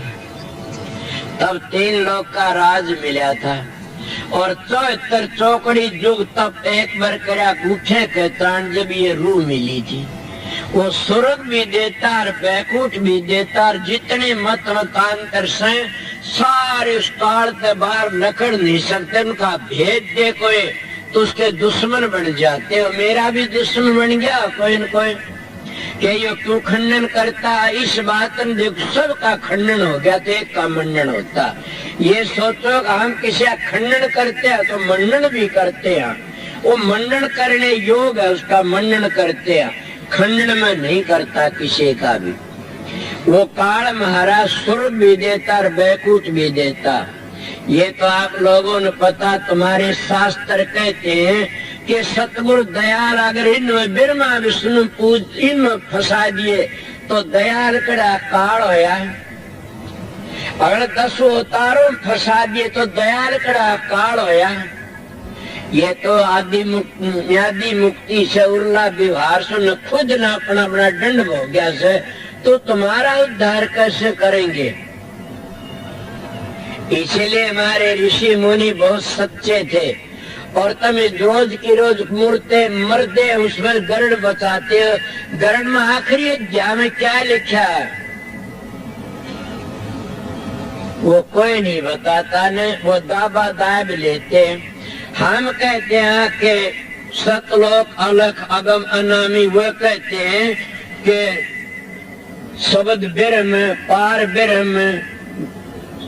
तब 3 लोग का राज मिला था। और 74 चौकड़ी जुग तप एक बार करा गुठे के ताण, जब ये रूह मिली थी। वो स्वर्ग भी देता और बैकुंठ भी देता, और जितने मत मतांतर से सारे उस काल से बाहर निकल नहीं सकते। उनका भेद दे कोई तो उसके दुश्मन बन जाते हो। मेरा भी दुश्मन बन गया कोई न कोई, कि ये क्यों खंडन करता, इस बात में देखो सबका खंडन हो गया तो एक का मंडन होता। ये सोचो हम किसी का खंडन करते हैं तो मंडन भी करते हैं, वो मंडन करने योग है उसका मंडन करते हैं, खंडन में नहीं करता किसी का भी। वो काल महाराज सुर भी देता और बैकुंठ भी देता। ये तो आप लोगों ने पता, तुम्हारे शास्त्र कहते हैं कि सतगुरु दयाल अगर इनमें ब्रह्मा विष्णु पूज इनमें फंसा दिए तो दयाल कड़ा काल होया, अगर 10 अवतारों में फंसा दिए तो दयाल कड़ा काल होया। ये तो आदि मुक्ति से उर्ला व्यवहार से खुद ना अपना अपना दंड हो गया से, तो तुम्हारा उद्धार कैसे करेंगे। इसलिए हमारे ऋषि मुनि बहुत सच्चे थे, और तुम रोज की रोज मुड़ते मरते उसमें गरुड़ बचाते हो। गरुड़ में आखिरी अध्याय में क्या लिखा है वो कोई नहीं बताता ने, वो दावा दाब लेते। हम कहते हैं कि सतलोक अलख अगम अनामी, वो कहते हैं कि शब्द ब्रह्म पार ब्रह्म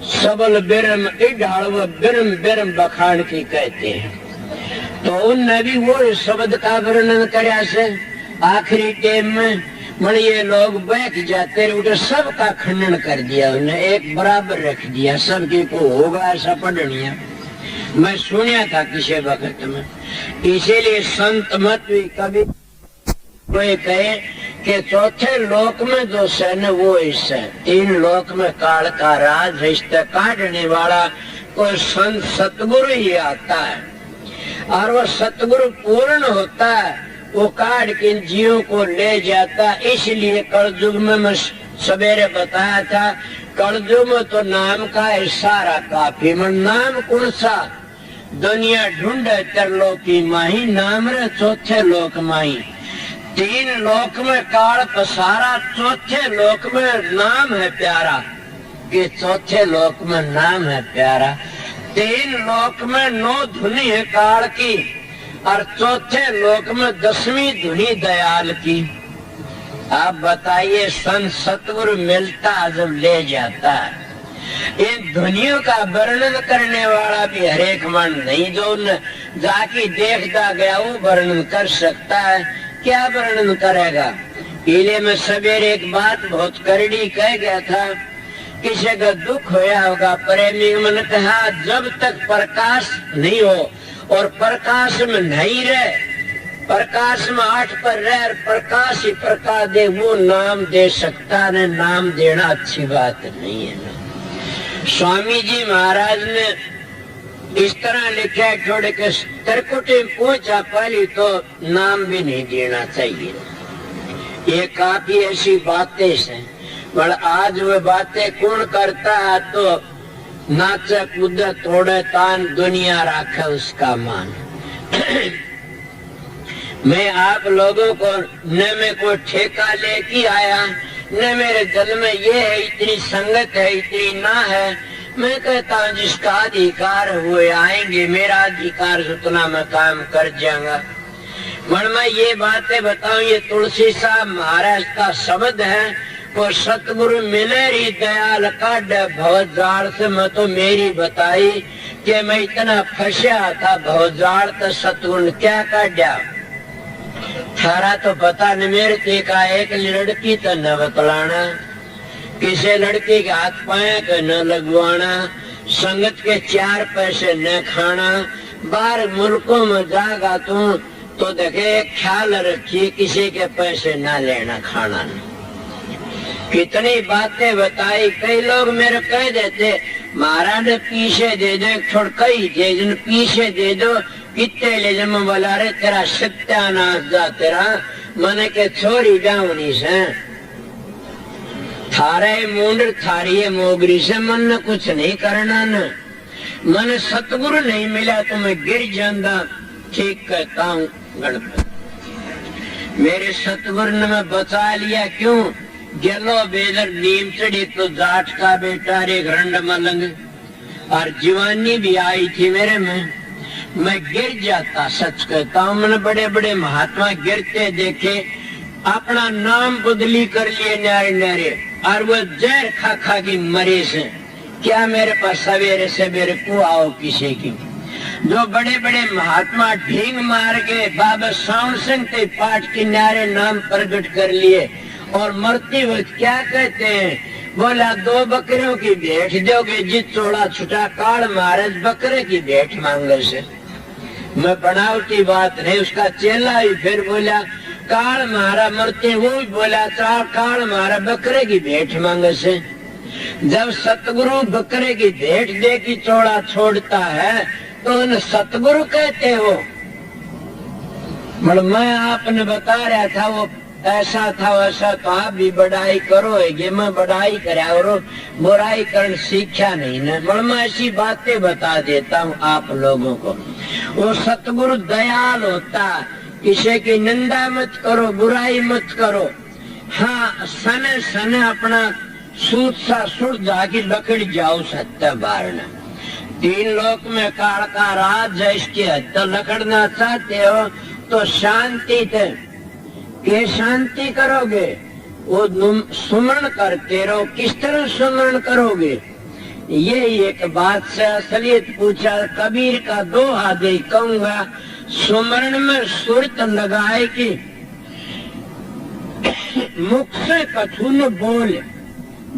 सबल ब्रह्म इढ़ाड़ व ब्रह्म ब्रह्म बखान की कहते हैं। तो उनने भी वो शब्द का वर्णन करया से आखिरी टाइम में मन ये लोग बैठ जाते उठे सबका खंडन कर दिया, उन्हें एक बराबर रख दिया, सबके को होगा ऐसा पढ़निया। मैं सुनिया था किसी वक्त में, इसीलिए संत मत भी कभी कोई कहे कि चौथे लोक में जो सन वो हिस्सा, 3 लोक में काल का राज रिश्ते काटने वाला कोई संत सतगुरु ही आता है, और वो सतगुरु पूर्ण होता है, वो काट के जीवों को ले जाता। इसलिए कलयुग में मैं सवेरे बताया था, कलयुग में तो नाम का इशारा काफी, मन नाम कौन सा दुनिया ढूंढे त्रिलोकी माही, नाम रे चौथे लोक माही। 3 लोक में काल पसारा, चौथे लोक में नाम है प्यारा, कि चौथे लोक में नाम है प्यारा। 3 लोक में 9 धुनी है काल की, और चौथे लोक में 10वीं धुनी दयाल की। आप बताइए संत सतगुरु मिलता जब ले जाता है, इन ध्वनियों का वर्णन करने वाला भी हरेक मन नहीं, जो जाके देखता गया वो वर्णन कर सकता है, क्या वर्णन करेगा। इले में सवेरे एक बात बहुत करड़ी कह गया था, किसी का दुख होया होगा, प्रेमी मन कहा जब तक प्रकाश नहीं हो और प्रकाश में नहीं रहे, प्रकाश में 8 पर रह प्रकाश ही प्रकाश दे, वो नाम दे सकता ने, नाम देना अच्छी बात नहीं है ना। स्वामी जी महाराज ने इस तरह लिखा है, थोड़े के त्रिकुटी पूछा पहली तो नाम भी नहीं देना चाहिए। ये काफी ऐसी बातें हैं, पर आज वो बातें कौन करता है, तो नाचे कूदे तोड़े तान दुनिया राखे उसका मान। मैं आप लोगों को न मैं कोई ठेका लेके आया, न मेरे दिल में ये है इतनी संगत है इतनी ना है। मैं कहता हूँ जिसका अधिकार हुए आएंगे, मेरा अधिकार जितना मैं काम कर जाऊंगा। मन मैं ये बातें बताऊं, ये तुलसी साहब महाराज का शब्द है, वो सतगुरु मिले री दयाल काढ़ भवजाल से। मैं तो मेरी बताई कि मैं इतना फंसा था भवजाल, तो सतगुरु क्या काढ़ा थारा तो पता नहीं। मेरे ते का एक लड़की तो न बतलाना, किसी लड़के के हाथ पाए तो न लगवाना, संगत के 4 पैसे न खाना, बाहर मुल्कों में जागा तो देखे ख्याल रखिए किसी के पैसे न लेना खाना न। कितनी बातें बताई। कई लोग मेरे कह देते महाराज पीछे दे दो, छोड़ कई दे पीछे दे दो, कितने ले जम बोला रे तेरा सत्यानाश जा तेरा, मन के छोरी जाऊनी से थारे मुंड थारी मोगरी से मन ने कुछ नहीं करना न। मन सतगुरु नहीं मिला तो मैं गिर जाऊंगा। ठीक कहता हूँ गणपति मेरे सतगुरु ने मैं बचा लिया। क्यों गेलो बेदर नीम चढ़ी तो जाट का बेटा रे घरंड मलंग, और जवानी भी आई थी मेरे में, मैं गिर जाता। सच कहता हूँ मैंने बड़े बड़े महात्मा गिरते देखे, अपना नाम बदली कर लिए न्यारे न्यारे, और वो जहर खा खा की मरे से। क्या मेरे पास सवेरे सवेरे को आओ किसी की। जो बड़े बड़े महात्मा ढींग मार के बाबा साउंड सिंह के पाठ के न्यारे नाम प्रकट कर लिए, और मरते वक्त क्या कहते हैं, बोला 2 बकरियों की भेंट दोगे जित चोड़ा छुटा काल महाराज बकरे की भेंट मांगे से। मैं बनावटी बात नहीं, उसका चेला ही फिर बोला काल महारा मरते, वो भी बोला काल महारा बकरे की भेंट मांगे से। जब सतगुरु बकरे की भेंट दे की चोड़ा छोड़ता है तो उन सतगुरु कहते हो। मैं आपने बता रहा था वो ऐसा था वैसा, तो आप भी बढ़ाई करो। ये मैं बढ़ाई करा और बुराई करना सीखा नहीं ना। मैं ऐसी बातें बता देता हूँ आप लोगों को। वो सतगुरु दयाल होता, किसी की निंदा मत करो, बुराई मत करो। हाँ, सने सने अपना सूत सा सुट जाके लकड़ जाओ सत्य बारना। 3 लोक में काल का राज है, इसकी हद लकड़ना चाहते हो तो शांति थे के शांति करोगे, वो सुमरण करते रहो। किस तरह सुमरण करोगे, ये एक बात से असलियत पूछा। कबीर का 2 हाथ कहूंगा, सुमरण में सुरत लगाए कि मुख से कछु न बोल,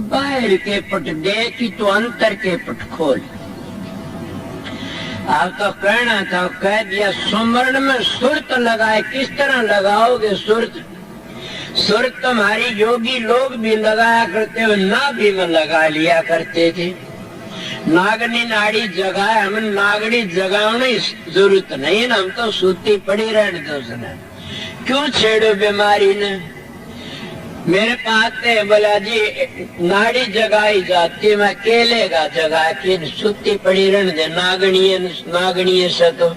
बाहर के पट दे कि तो अंतर के पट खोल। आप तो कहना था, कह दिया सुमरण में सुरत लगाए। किस तरह लगाओगे सुरत? सुरत तुम्हारी योगी लोग भी लगाया करते हो, नाभि में लगा लिया करते थे। नागनी नाड़ी जगाए, हम नागड़ी जगाने जरूरत नहीं ना, हम तो सूती पड़ी रहने दो। क्यों छेड़ो बीमारी ने? मेरे पास बोला जी नाड़ी जगाई जाती, मैं केलेगा जगा के सुती पड़ी रहने दे। नागणीय से तो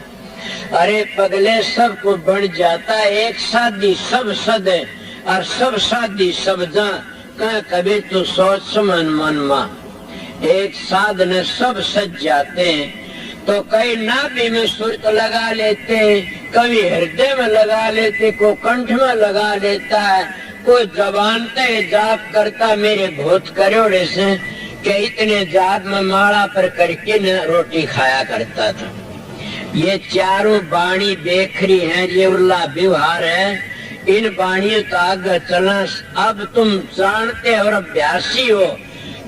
अरे पगले सब को बढ़ जाता है। एक शादी सब सद है और सब शादी सब जा, कह कभी तो सोच समन मन मा। एक साध ने सब सज जाते हैं, तो कई नाभि में सुरत लगा लेते हैं, कभी हृदय में लगा लेते, को कंठ में लगा लेता है, कोई जबान पे जाप करता। मेरे भूत करोड़े से कि इतने जाप में माला पर करके न रोटी खाया करता था। ये चारों बाणी बेखरी हैं, ये उल्ला व्यवहार है। इन बाणियों का आगे चलना अब तुम जानते और अभ्यासी हो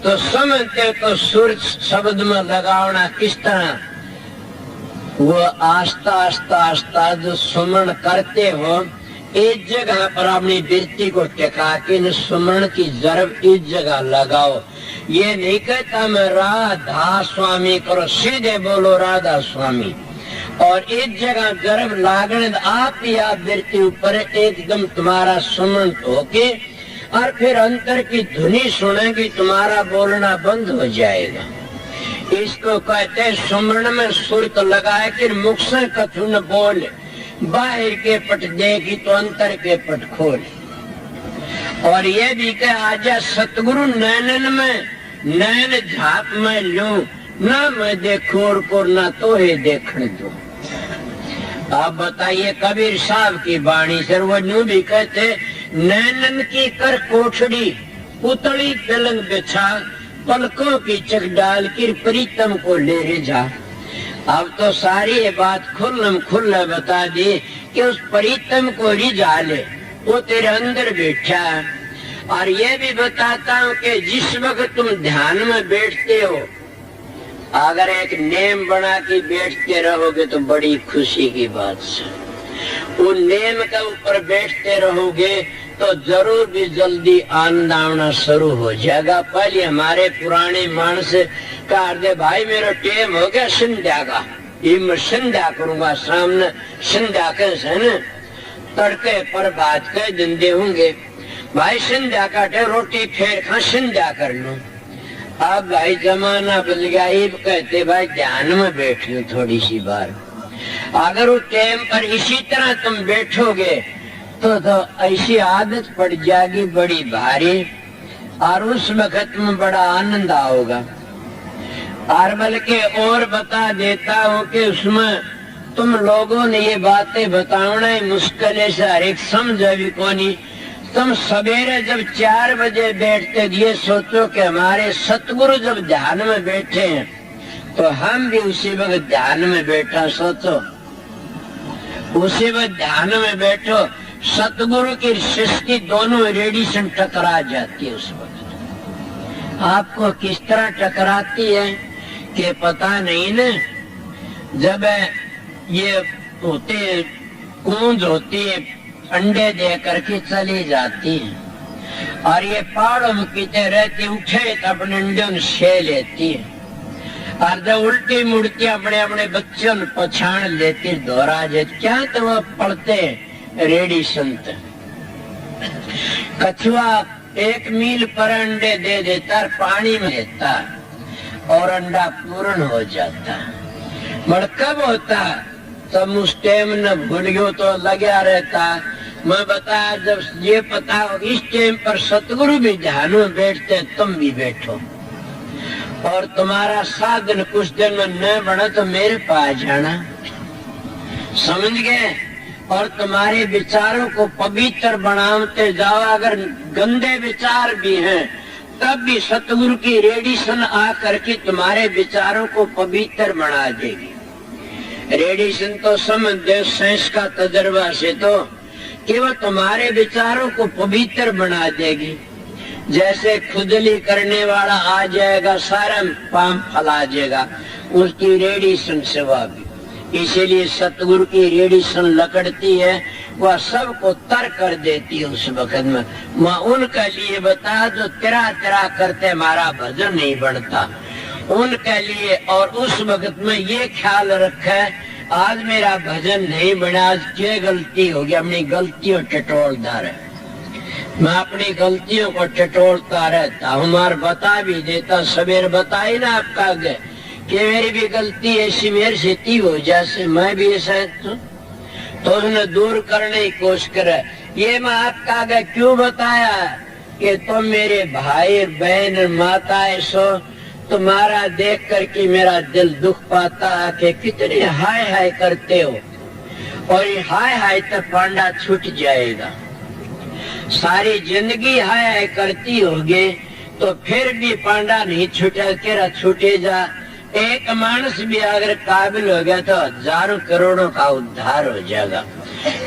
तो समझते हो। तो सुर शब्द में लगावना किस तरह, वो आस्ता आस्ता आस्ता जो सुमरण करते हो, एक जगह पर अपनी वृत्ति को टिका के सुमरण की जरब इस जगह लगाओ। ये नहीं कहता मैं राधा स्वामी करो, सीधे बोलो राधा स्वामी। और एक जगह जरब लागने आप ही आप वृत्ति ऊपर एकदम तुम्हारा सुमरण होके, और फिर अंतर की धुनी सुनेगी, तुम्हारा बोलना बंद हो जाएगा। इसको कहते सुमरण में सुरत लगाए कि मुख से कछु न बोले, बाहर के पट देगी तो अंतर के पट खोल। और ये भी कह आजा सतगुरु नैनन में नैन झाप में लूं, ना मैं देखो और को ना तो है देखने दो। आप बताइए कबीर साहब की वाणी से वो यूं भी कहते, नैनन की कर कोठड़ी पुतली पलंग बिछा, पलकों की चक डाल कर प्रीतम को ले जा। अब तो सारी ये बात खुल्लम खुल्ला बता दी कि उस प्रीतम को रिझा ले, वो तेरे अंदर बैठा है। और ये भी बताता हूँ कि जिस वक्त तुम ध्यान में बैठते हो, अगर एक नेम बना के बैठते रहोगे तो बड़ी खुशी की बात है। उन नेम के ऊपर बैठते रहोगे तो जरूर भी जल्दी आनंद आना शुरू हो जाएगा। पहले हमारे पुराने मानस कह दे भाई मेरा टेम हो गया संध्या का, ये मैं संध्या करूंगा, सामने संध्या कैसे न तड़के पर बात के दिन दे होंगे भाई, संध्या काटे रोटी फेर खा संध्या कर लूं। अब भाई जमाना बदल गया, ये कहते भाई ध्यान में बैठ लो थोड़ी सी बार। अगर उस टाइम पर इसी तरह तुम बैठोगे तो ऐसी आदत पड़ जाएगी बड़ी भारी, और उस वक्त में बड़ा आनंद आओगा। और बल्कि और बता देता हूँ कि उसमें तुम लोगों ने ये बातें बताना ही मुश्किल है, हर एक समझ भी कोनी। तुम सवेरे जब 4 बजे बैठते ये सोचो कि हमारे सतगुरु जब ध्यान में बैठे हैं तो हम भी उसी वक्त ध्यान में बैठा। सोचो उसी वक्त ध्यान में बैठो, सतगुरु की सृष्टि दोनों रेडिएशन टकरा जाती है। उस वक्त आपको किस तरह टकराती है कि पता नहीं न। जब ये होते कूंज होती है, अंडे दे करके चली जाती है और ये पहाड़ों में कीते रहती, उठे तो अपने अंडे से लेती है और जब उल्टी मुड़ती अपने अपने बच्चों पछाण लेती दोहरा जे। क्या तो वो पढ़ते रेडिएशन। कछुआ 1 मील पर अंडे दे देता, पानी में देता और अंडा पूर्ण हो जाता। मगर कब होता तब उस टाइम न भूलियो तो लगा रहता। मैं बता, जब ये पता हो इस टाइम पर सतगुरु भी ध्यान में बैठते, तुम भी बैठो और तुम्हारा साधन कुछ दिन में न बना तो मेरे पास जाना, समझ गए। और तुम्हारे विचारों को पवित्र बनाते जाओ। अगर गंदे विचार भी हैं तब भी सतगुरु की रेडिएशन आकर के तुम्हारे विचारों को पवित्र बना देगी। रेडिएशन तो समझ दे साइंस का तजर्बा से तो कि वो तुम्हारे विचारों को पवित्र बना देगी। जैसे खुजली करने वाला आ जाएगा, सारा पाम फैला जाएगा उसकी रेडिएशन से। वह भी इसीलिए सतगुरु की रेडिएशन लकड़ती है, वह सबको तर कर देती है उस वक्त में। मैं उनके लिए बता जो तेरा तेरा करते हमारा भजन नहीं बढ़ता, उनके लिए। और उस वक्त में ये ख्याल रखे आज मेरा भजन नहीं बना, आज क्या गलती होगी, अपनी गलतियों टटोलता रहे। मैं अपनी गलतियों को टटोलता रहता हूँ और बता भी देता। सवेर बताई ना आपका आगे कि मेरी भी गलती ऐसी मेरे से थी हो जैसे मैं भी ऐसा तो उसने दूर करने की कोशिश करे। ये मैं आपका आगे क्यों बताया कि तुम मेरे भाई बहन माता सो, तुम्हारा देख करके मेरा दिल दुख पाता है कि कितने हाय हाय करते हो और ये हाय हाय तक पांडा छूट जाएगा। सारी जिंदगी हाय हाय करती होगे तो फिर भी पांडा नहीं छूटा, केरा छूटे जा। एक मानस भी अगर काबिल हो गया तो हजारों करोड़ों का उद्धार हो जाएगा।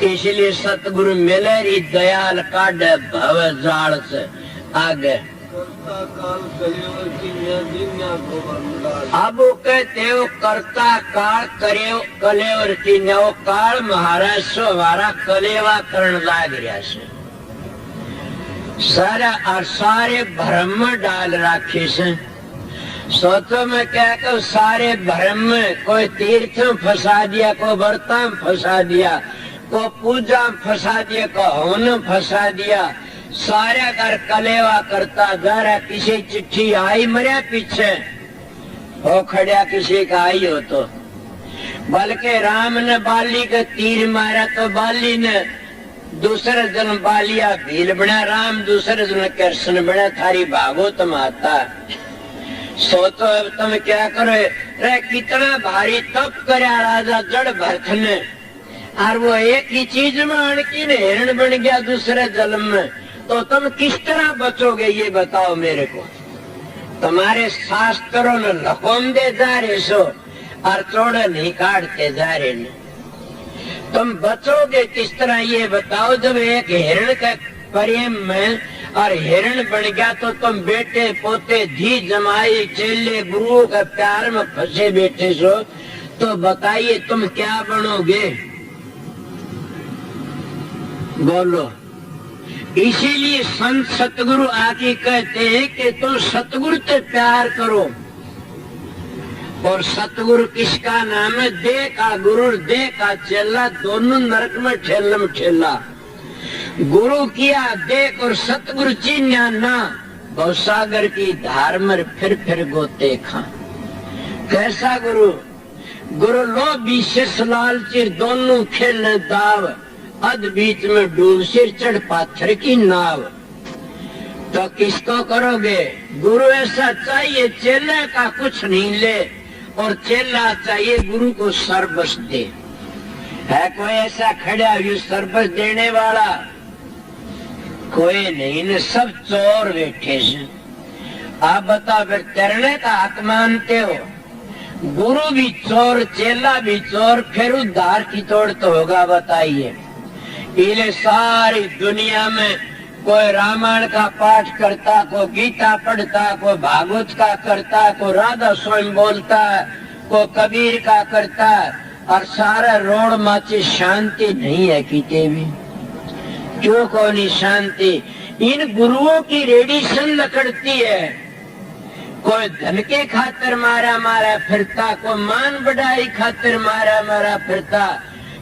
इसलिए सतगुरु मिले री दयाल काढ़ भव जाल से आगे। अब वो कहते हो करता काल करेव कलेवर की नो काल महाराज सो हमारा कलेवा करण लाग रहा से सारा और सारे भ्रम में डाल राखे से। सोचो में क्या कहूँ, सारे भ्रम में कोई तीर्थ में फंसा दिया, कोई व्रता में फंसा दिया, को पूजा में फंसा दिया, को हवन में फंसा दिया। सारे कर कलेवा करता जा रहा। किसी चिट्ठी आई मरिया पीछे हो खड़ा, किसी का आई हो तो। बल्कि राम ने बाली का तीर मारा तो बाली ने दूसरे जन्म बालिया भील बना, राम दूसरे जन्म कृष्ण बना। थारी भागवत माता सोचो अब तुम क्या करो रे। कितना भारी तप करया राजा जड़ भरत ने, और वो एक ही चीज में अड़की ने हिरण बन गया दूसरे जन्म में। तो तुम किस तरह बचोगे ये बताओ मेरे को। तुम्हारे शास्त्रों ने लकोम दे जा रहे सो और चौड़े नहीं काटते जा रहे ने। तुम बचोगे किस तरह ये बताओ। जब एक हिरण का प्रेम में और हिरण बन गया तो तुम बेटे पोते धी जमाई चेले गुरुओं का प्यार में फंसे बैठे सो, तो बताइए तुम क्या बनोगे, बोलो। इसीलिए संत सतगुरु आके कहते हैं कि तुम सतगुरु से प्यार करो। और सतगुरु किसका नाम है? दे का गुरु दे का चेला, दोनों नरक में ठेला। गुरु किया देख और सतगुरु चिन्या ना, भवसागर की धार में फिर गोते खा। कैसा गुरु? गुरु लो विशेष लालची दोनों खेलने दाव, अध बीच में डूब सिर चढ़ पाथर की नाव। तो किसको करोगे? गुरु ऐसा चाहिए चेले का कुछ नहीं ले, और चेला चाहिए गुरु को सर्वस दे। है कोई ऐसा खड़ा जो सर्वस देने वाला? कोई नहीं ने, सब चोर बैठे से। आप बताओ फिर तेरने का हक मानते हो? गुरु भी चोर, चेला भी चोर, फिर उद्धार की तोड़ तो होगा बताइए। इले सारी दुनिया में कोई रामायण का पाठ करता, कोई गीता पढ़ता, कोई भागवत का करता, कोई राधा स्वामी बोलता, कोई कबीर का करता, और सारा रोड माची शांति नहीं है किते भी। क्यों कोनी शांति? इन गुरुओं की रेडिएशन लकड़ती है। कोई धन के खातिर मारा मारा फिरता, कोई मान बढ़ाई खातिर मारा मारा फिरता।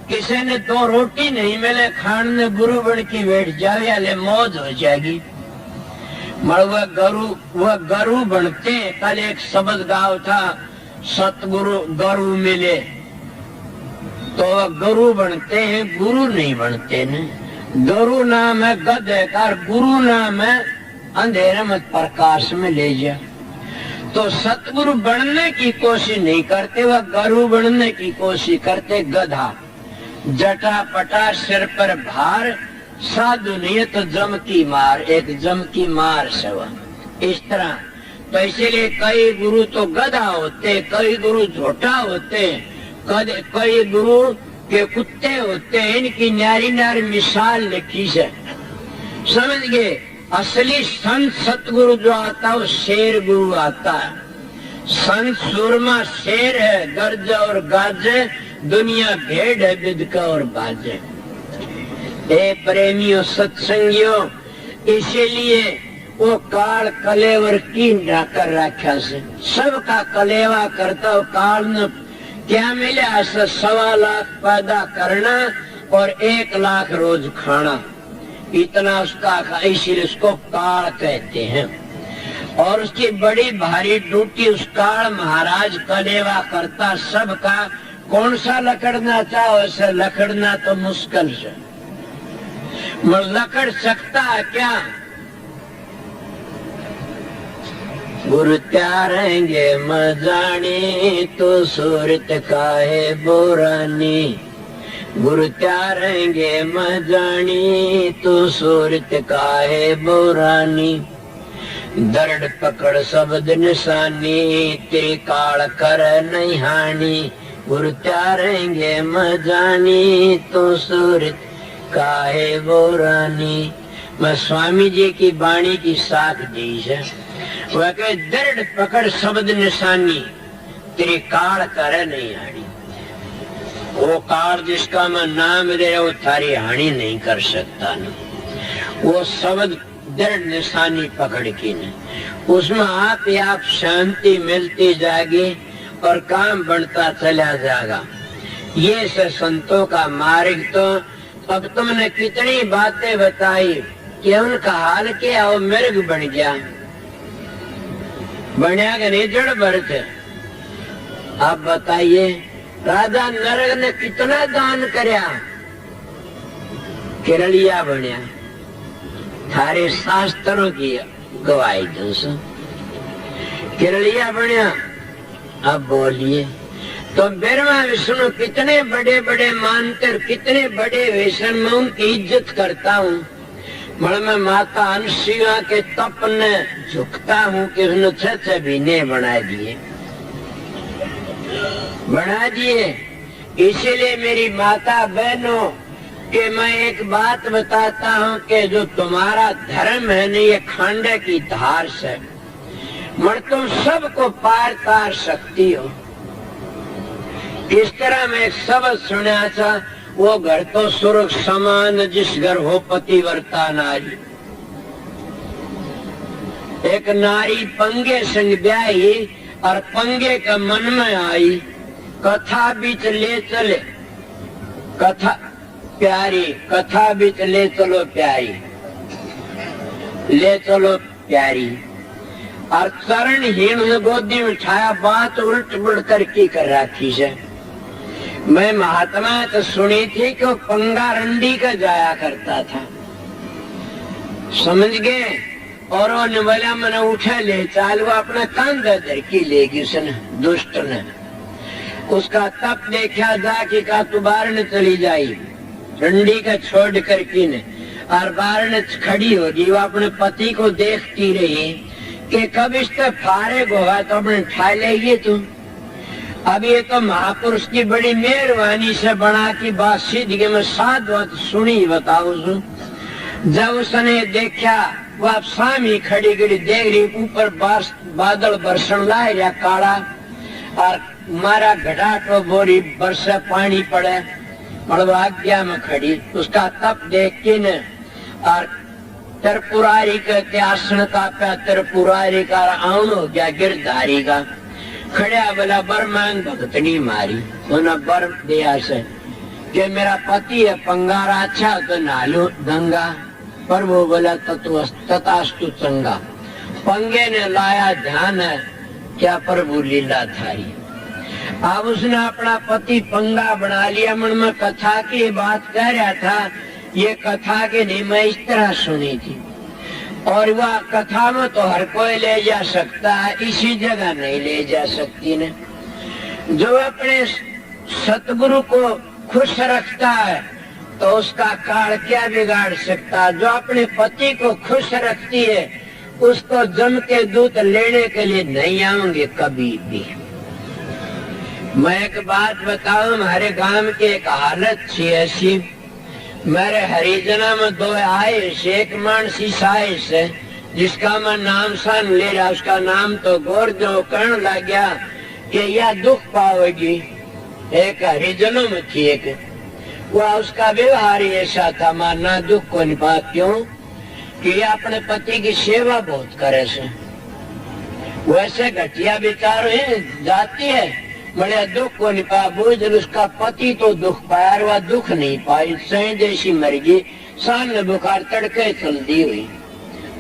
किसी ने 2 रोटी नहीं मिले खान ने गुरु बन के बैठ जावे, अले मौज हो जाएगी। वह गुरु बनते। कल एक शब्द गाँव था, सतगुरु गुरु मिले, तो वह गुरु बनते हैं, गुरु नहीं बनते न। गुरु नाम है गधे का, गुरु नाम है अंधेरे में प्रकाश में ले जा। तो सतगुरु बनने की कोशिश नहीं करते, वह गुरु बनने की कोशिश करते। गधा जटा पटा सिर पर भार, साधु नहीं तो जम की मार, एक जम की मार सवा। इस तरह तो इसीलिए कई गुरु तो गधा होते, कई गुरु झोटा होते, कई गुरु के कुत्ते होते। इनकी न्यारी न्यारी मिसाल लिखी है, समझ गए। असली संत सतगुरु जो आता है वो शेर गुरु आता है। संत सूरमा शेर है, गर्ज और गाजे, दुनिया भेड़ है बिदका और बाजे। ए प्रेमियों सत्संगियों, इसीलिए वो काल कलेवर की कर रखा से सबका कलेवा करता हो। काल ने क्या मिले? 1.25 लाख पैदा करना और 1 लाख रोज खाना, इतना उसका, इसीलिए उसको काल कहते हैं। और उसकी बड़ी भारी ड्यूटी उस काल महाराज कलेवा करता सबका। कौन सा लकड़ना चाहो ऐसे लकड़ना तो मुश्किल से, लकड़ सकता है क्या? गुरु त्यारेंगे मजानी तो सूरत काहे बोरानी। गुरु त्यारेंगे मजानी तो सूरत काहे बोरानी। दर्द पकड़ शब्द निशानी, तेरी काल कर नहीं हानि। गुरु त्यारेंगे मजानी तो सूरत काहे बोरानी। मैं स्वामी जी की वाणी की साख दी है, वह कहे दर्द पकड़ शब्द निशानी, तेरी काल कर नहीं हानि। वो काल जिसका मैं नाम दे वो थारी हानि नहीं कर सकता न। वो शब्द दृढ़ निशानी पकड़ के न, उसमें आप शांति मिलती जाएगी और काम बढ़ता चला जाएगा। ये से संतों का मार्ग। तो अब तुमने कितनी बातें बताई कि उनका हाल क्या हो, मृग बन गया, बनया के नहीं जड़ भरत। आप बताइए, राजा नरक ने कितना दान करया, केरलिया बनया। थारे शास्त्रों की गवाही दोस्तों, केरलिया बनया। अब बोलिए, तो ब्रह्मा विष्णु कितने बड़े बड़े मानते, कितने बड़े वैष्णव, मैं उनकी इज्जत करता हूँ। मैं माता अनुसुईया के तप ने झुकता हूँ कि उसने 6 महीने बना दिए। इसीलिए मेरी माता बहनों कि मैं एक बात बताता हूँ कि जो तुम्हारा धर्म है न, ये खांडे की धार से मर तुम सबको पार तार सकती हो। इस तरह मैं एक शब्द सुना था, वो घर तो स्वर्ग समान जिस घर हो पतिव्रता नारी। एक नारी पंगे संग ब्याही और पंगे का मन में आई, कथा बीच ले चले, कथा प्यारी, कथा बीच ले चलो प्यारी, ले चलो प्यारी। और चरण हीन गोदी में उठाया, बात उल्ट पुलट करके कर रखी है। मैं महात्मा तो सुनी थी कि वो पंगा रंडी का जाया करता था, समझ गए। और वो बोला मैंने उठा ले चाल, वो अपना कंधा धरकी लेगी उसने, दुष्ट ने। उसका तप देखा जा कि का तू बाहर न चली जाई, रंडी का छोड़ करके ने। और बारने खड़ी होगी, वो अपने पति को देखती रही कि कब इस तक फारिग होगा तो अपने ठा लेगी तू। अब ये तो महापुरुष की बड़ी मेहरबानी से बना की बात सीधी में साथ बात सुनी बताओ। जब उसने देखा वो आप सामी खड़ी खड़ी देख रही, ऊपर बादल बरसन लाए या काला और मारा घटाटो बोरी बरसे पानी पड़े और वो आज्ञा में खड़ी। उसका तप देख के न और त्रिपुरारी कहते आसन का पे त्रिपुरारी का आउन हो गया गिरधारी का खड़ा बोला बर मांग भगतनी मारी उन्हें बर दिया से कि मेरा पति है पंगारा अच्छा तो नालू गंगा, पर वो बोला तथास्तु चंगा। पंगे ने लाया ध्यान है क्या प्रभु लीला थारी। अब उसने अपना पति पंगा बना लिया, मन में कथा की बात कह रहा था। ये कथा के नहीं मैं इस तरह सुनी थी और वह कथा में तो हर कोई ले जा सकता है, इसी जगह नहीं ले जा सकती ने। जो अपने सतगुरु को खुश रखता है तो उसका काल क्या बिगाड़ सकता। जो अपने पति को खुश रखती है उसको जम के दूध लेने के लिए नहीं आऊंगे कभी भी। मैं एक बात बताऊं, हमारे गांव की एक हालत थी ऐसी। मेरे हरिजना में दो आए से, एक मानसी साय से जिसका मैं नाम सान ले रहा, उसका नाम तो गौर जो कहने लग गया कि यह दुख पाओगी। एक हरिजनों में थी एक, वह उसका व्यवहार ऐसा था मारना दुख को नहीं पा। क्यों कि यह अपने पति की सेवा बहुत करे से, वैसे घटिया विचार जाती है बड़े दुख को नहीं पाया। बुझ उसका पति तो दुख पाया, वह दुख नहीं पाई, सही जैसी मर गई। सामने बुखार तड़के चलती हुई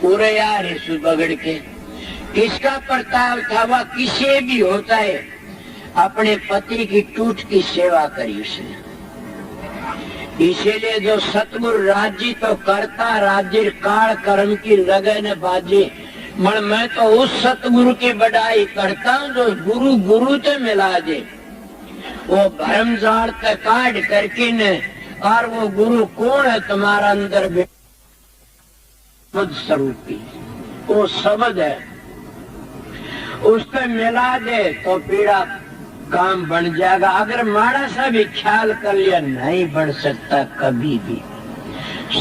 पूरे यार इस बगड़ के। किसका प्रताप था, वह किसी भी होता है अपने पति की टूट की सेवा करी उसने। इसीलिए जो सतगुरु राजी तो करता, राज्य काल कर्म की लगन बाजी। मैं तो उस सतगुरु की बढ़ाई करता हूँ जो गुरु गुरु से मिला दे, वो भरम जाल तक काट करके न। और वो गुरु कौन है तुम्हारा अंदर स्वरूपी, वो शब्द है, उससे मिला दे तो पीड़ा काम बन जाएगा। अगर माड़ा सा भी ख्याल कर लिया नहीं बढ़ सकता कभी भी,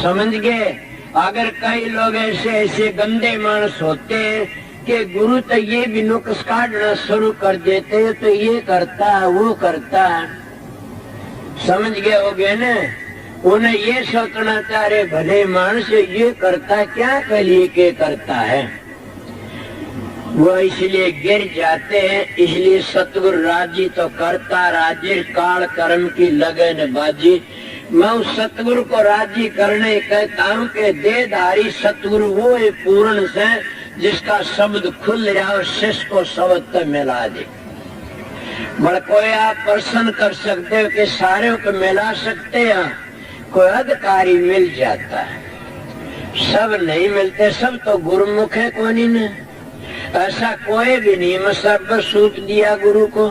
समझ गए। अगर कई लोग ऐसे ऐसे गंदे मानस होते हैं कि गुरु तो ये भी नुक्स काटना शुरू कर देते हैं, तो ये करता है वो करता है, समझ गए हो गए ना। उन्हें ये सोचना चाह रहे भले मानस ये करता क्या के लिए के करता है, वो इसलिए गिर जाते हैं। इसलिए सतगुरु राजी तो करता, राज्य काल कर्म की लगन बाजी। मैं उस सतगुरु को राजी करने कहता हूँ कि देहधारी सतगुरु वो है पूर्ण से जिसका शब्द खुल रहा और शिष्य को शब्द तक मिला दे। बड़ कोई आप प्रश्न कर सकते हो कि सारे को मिला सकते हैं, कोई अधिकारी मिल जाता है, सब नहीं मिलते। सब तो गुरुमुख है कोनी ने, ऐसा कोई भी नहीं। मैं सर्वस्व सूट दिया गुरु को,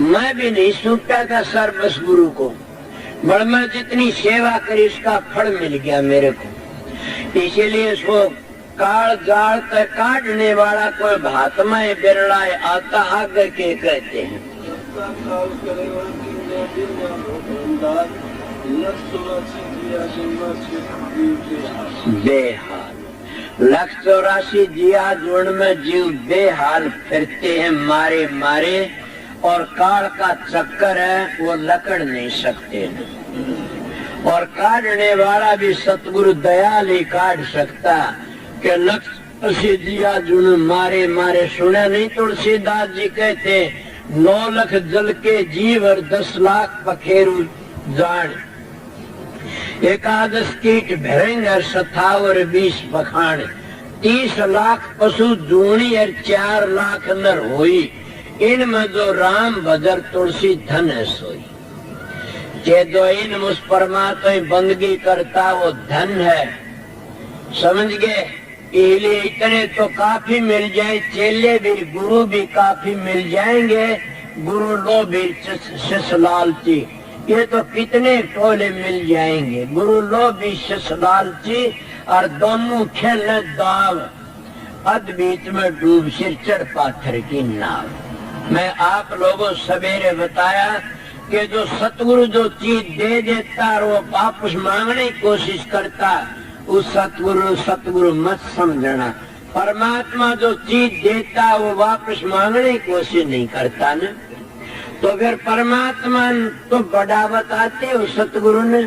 मैं भी नहीं सूटता था सर्वस्व गुरु को, बड़ मैं जितनी सेवा करी उसका फल मिल गया मेरे को। इसीलिए इसको काल जाल तक काटने वाला कोई भातमा बिरला आता आगे के कहते हैं। बेहाल 184 जिया जोड़ में जीव बेहाल फिरते हैं मारे मारे, और काल का चक्कर है वो लकड़ नहीं सकते। और काटने वाला भी सतगुरु दयाल ही काट सकता कि 184 जिया जुड़ मारे मारे। सुने नहीं तुलसीदास जी कहते 9 लाख जल के जीव और 10 लाख पखेरु जान, एकादश कीट भरेंगे और 27 पखान, 30 लाख पशु जूणी और 4 लाख नर होई। इनमें जो राम भजर तुलसी धन है सोई। के जो इन उस परमात्मा बंदगी करता वो धन है, समझ गए। इसलिए इतने तो काफी मिल जाए, चेले भी गुरु भी काफी मिल जाएंगे। गुरु लो भी शिष्य लालची, ये तो कितने टोले मिल जाएंगे। गुरु लोभी लालची और दोनों खेलने दाव, अध बीच में डूब सिर चढ़ पाथर की नाव। मैं आप लोगों सवेरे बताया कि जो सतगुरु जो चीज दे देता और वो वापस मांगने की कोशिश करता, उस सतगुरु मत समझना। परमात्मा जो चीज देता वो वापस मांगने की कोशिश नहीं करता न, तो फिर परमात्मा तो बड़ा बताते उस सतगुरु ने,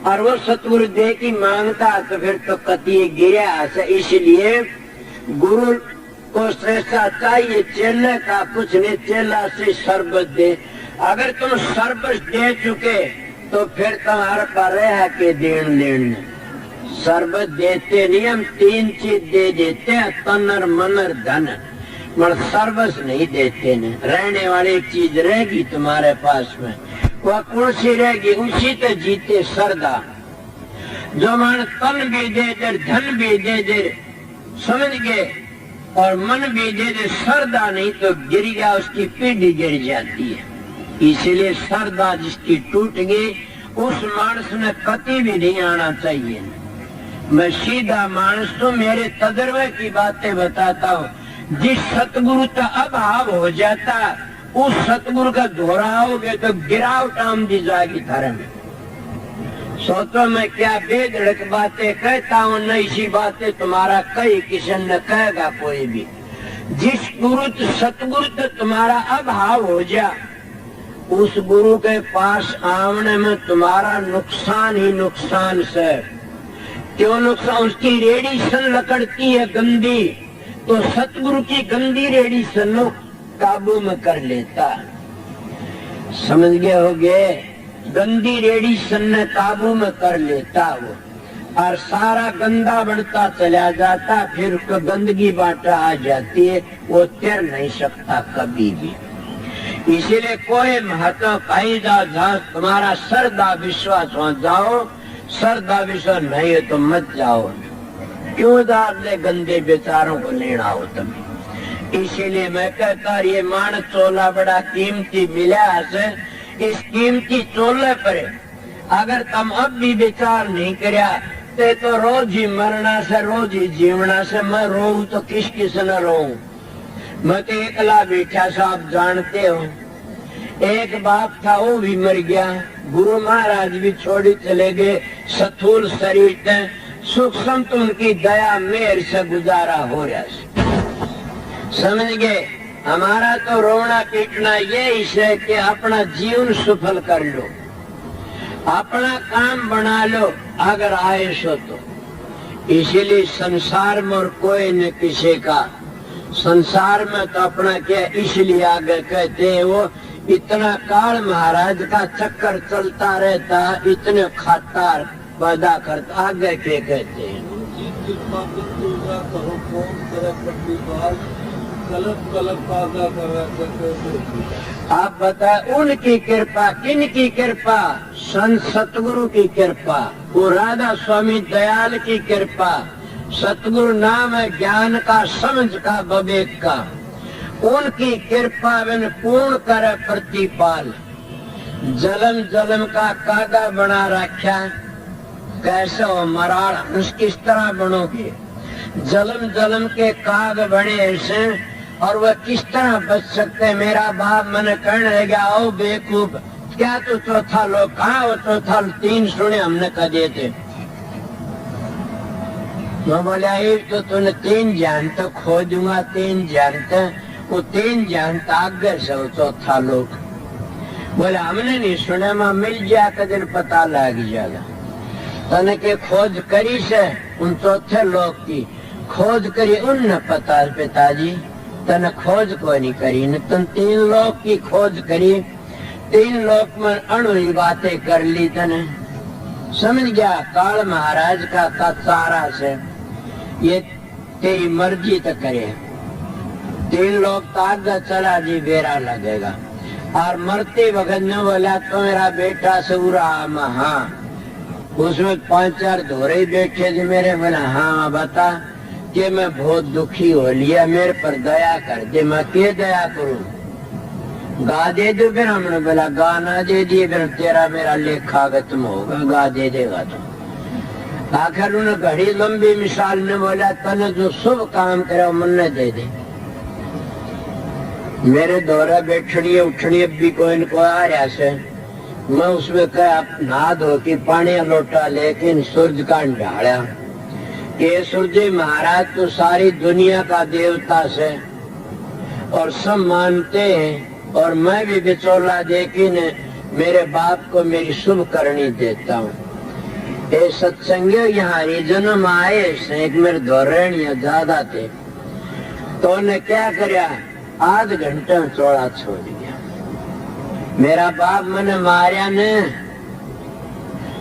और वो सतगुरु दे की मांगता तो फिर तो कति गिरा। इसलिए गुरु को श्रेष्ठा चाहिए चेले का कुछ नहीं, चेला से शरबत दे। अगर तुम शरबत दे चुके तो फिर तुम्हारे पर है के देन लेन। शरबत देते नहीं, हम तीन चीज दे देते हैं, तनर मनर धन, मगर सर्वस नहीं देते न। रहने वाली चीज रहेगी तुम्हारे पास में, वह कौन सी रहेगी? उसी तो जीते सरदा। जो मन तन भी दे दे, धन भी दे दे, समझ गए, और मन भी दे दे, सरदा नहीं तो गिर गया, उसकी पीढ़ी गिर जाती है। इसलिए सरदा जिसकी टूट गई, उस मानस ने कति भी नहीं आना चाहिए। मैं सीधा मानस तो मेरे तजर्बे की बातें बताता हूँ। जिस सतगुरु का अभाव हो जाता, उस सतगुरु का दोहराओगे तो गिरावट आमदी जाएगी धर्म में। सोचो मैं क्या बेधड़क बातें कहता हूँ, न इसी बातें तुम्हारा कई किसी न कहेगा कोई भी। जिस गुरु सतगुरु तो तुम्हारा अभाव हो जा, उस गुरु के पास आने में तुम्हारा नुकसान ही नुकसान से। क्यों नुकसान? उसकी रेडिएशन लकड़ती है गंदी, तो सतगुरु की गंदी रेडिएशन काबू में कर लेता। समझ गए होगे? गंदी रेडिएशन ने काबू में कर लेता वो, और सारा गंदा बढ़ता चला जाता, फिर उसको गंदगी बांटा आ जाती है, वो तैर नहीं सकता कभी भी। इसीलिए कोई महत्व कहीं जाओ, जहाँ तुम्हारा श्रद्धा विश्वास हो जाओ, श्रद्धा विश्वास नहीं है तो मत जाओ। क्यों दादले गंदे बेचारों को लेना हो तुम? इसीलिए मैं कहता ये मान चोला बड़ा कीमती मिला है। इस कीमती चोले पर अगर तुम अब भी विचार नहीं करया तो रोज ही मरना से, रोज ही जीवना से। मैं रोऊं तो किस किस न रोऊं? मैं तो एकला बैठा सा, आप जानते हो। एक बाप था वो भी मर गया, गुरु महाराज भी छोड़ी चले गए, स्थूल शरीर थे, सूक्ष्म तो उनकी दया मेर से गुजारा हो रहा है। समझ गए? हमारा तो रोना पीटना ये है कि अपना जीवन सफल कर लो, अपना काम बना लो अगर आए सो तो। इसीलिए संसार में और कोई न किसी का, संसार में तो अपना क्या इसलिए आगे कहते हैं वो इतना काल महाराज का चक्कर चलता रहता, इतने खाता पैदा करता, आगे क्या कहते हैं? आप बताए उनकी कृपा, किन की कृपा? संत सतगुरु की कृपा, वो राधा स्वामी दयाल की कृपा। सतगुरु नाम है ज्ञान का, समझ का, विवेक का। उनकी कृपा बिन पूर्ण करे प्रतिपाल। जलम जलम का कागा बना रखा, कैसे हो मराड़ उस किस तरह बनोगे? जलम जलम के काग बने ऐसे, और वह किस तरह बच सकते? मेरा बाप मैंने कहने लगा, आओ बेवकूफ, क्या तू चौथा लोग? कहा वो चौथा? तीन सुने हमने कह दिए थे। मैं बोला तो तूने तीन जानता, खो दूंगा तीन जानता, वो तीन जानता आगे से वो चौथा लोग। बोला हमने नहीं सुना, मैं मिल जाए तो दिन पता लग जाएगा। तने के खोज करी से उन चौथे लोग की खोज करी, उन पता पिताजी तने खोज को नहीं करी न, तुम तीन लोग की खोज करी, तीन लोग में अणुई बातें कर ली तने। समझ गया? काल महाराज का सारा से ये तेरी मर्जी तो करे, तीन लोग तो आगे चला जी बेरा लगेगा। और मरते वक्त न बोला तो मेरा बेटा सऊरा, हाँ उसमें 5-4 धोरे बैठे थे मेरे। बोला हाँ बता कि मैं बहुत दुखी हो लिया, मेरे पर दया कर दे। मैं क्या दया करूं? गा दे दो। फिर हमने बोला गा ना दे दिए, फिर तेरा मेरा लेखा खत्म होगा, गा दे देगा तो। आखिर उन्हें घड़ी लंबी मिसाल ने बोला तने जो शुभ काम करे मन दे दे। मेरे द्वारा बैठनी उठनी अब भी कोई न कोई आ रहा से, मैं उसमें कहा नहा धो के पानी लोटा लेकिन सूरज का ढाड़ा के सूरज महाराज तो सारी दुनिया का देवता से और सब मानते हैं, और मैं भी बिचौला लेकिन मेरे बाप को मेरी शुभ करनी देता हूँ। ये सत्संग यहाँ जन्म आए एक मेरे दौरानिया ज्यादा थे, तो उन्हें क्या कराया आध घंटे में चौड़ा छोड़ दिया। मेरा बाप मैंने मारिया ने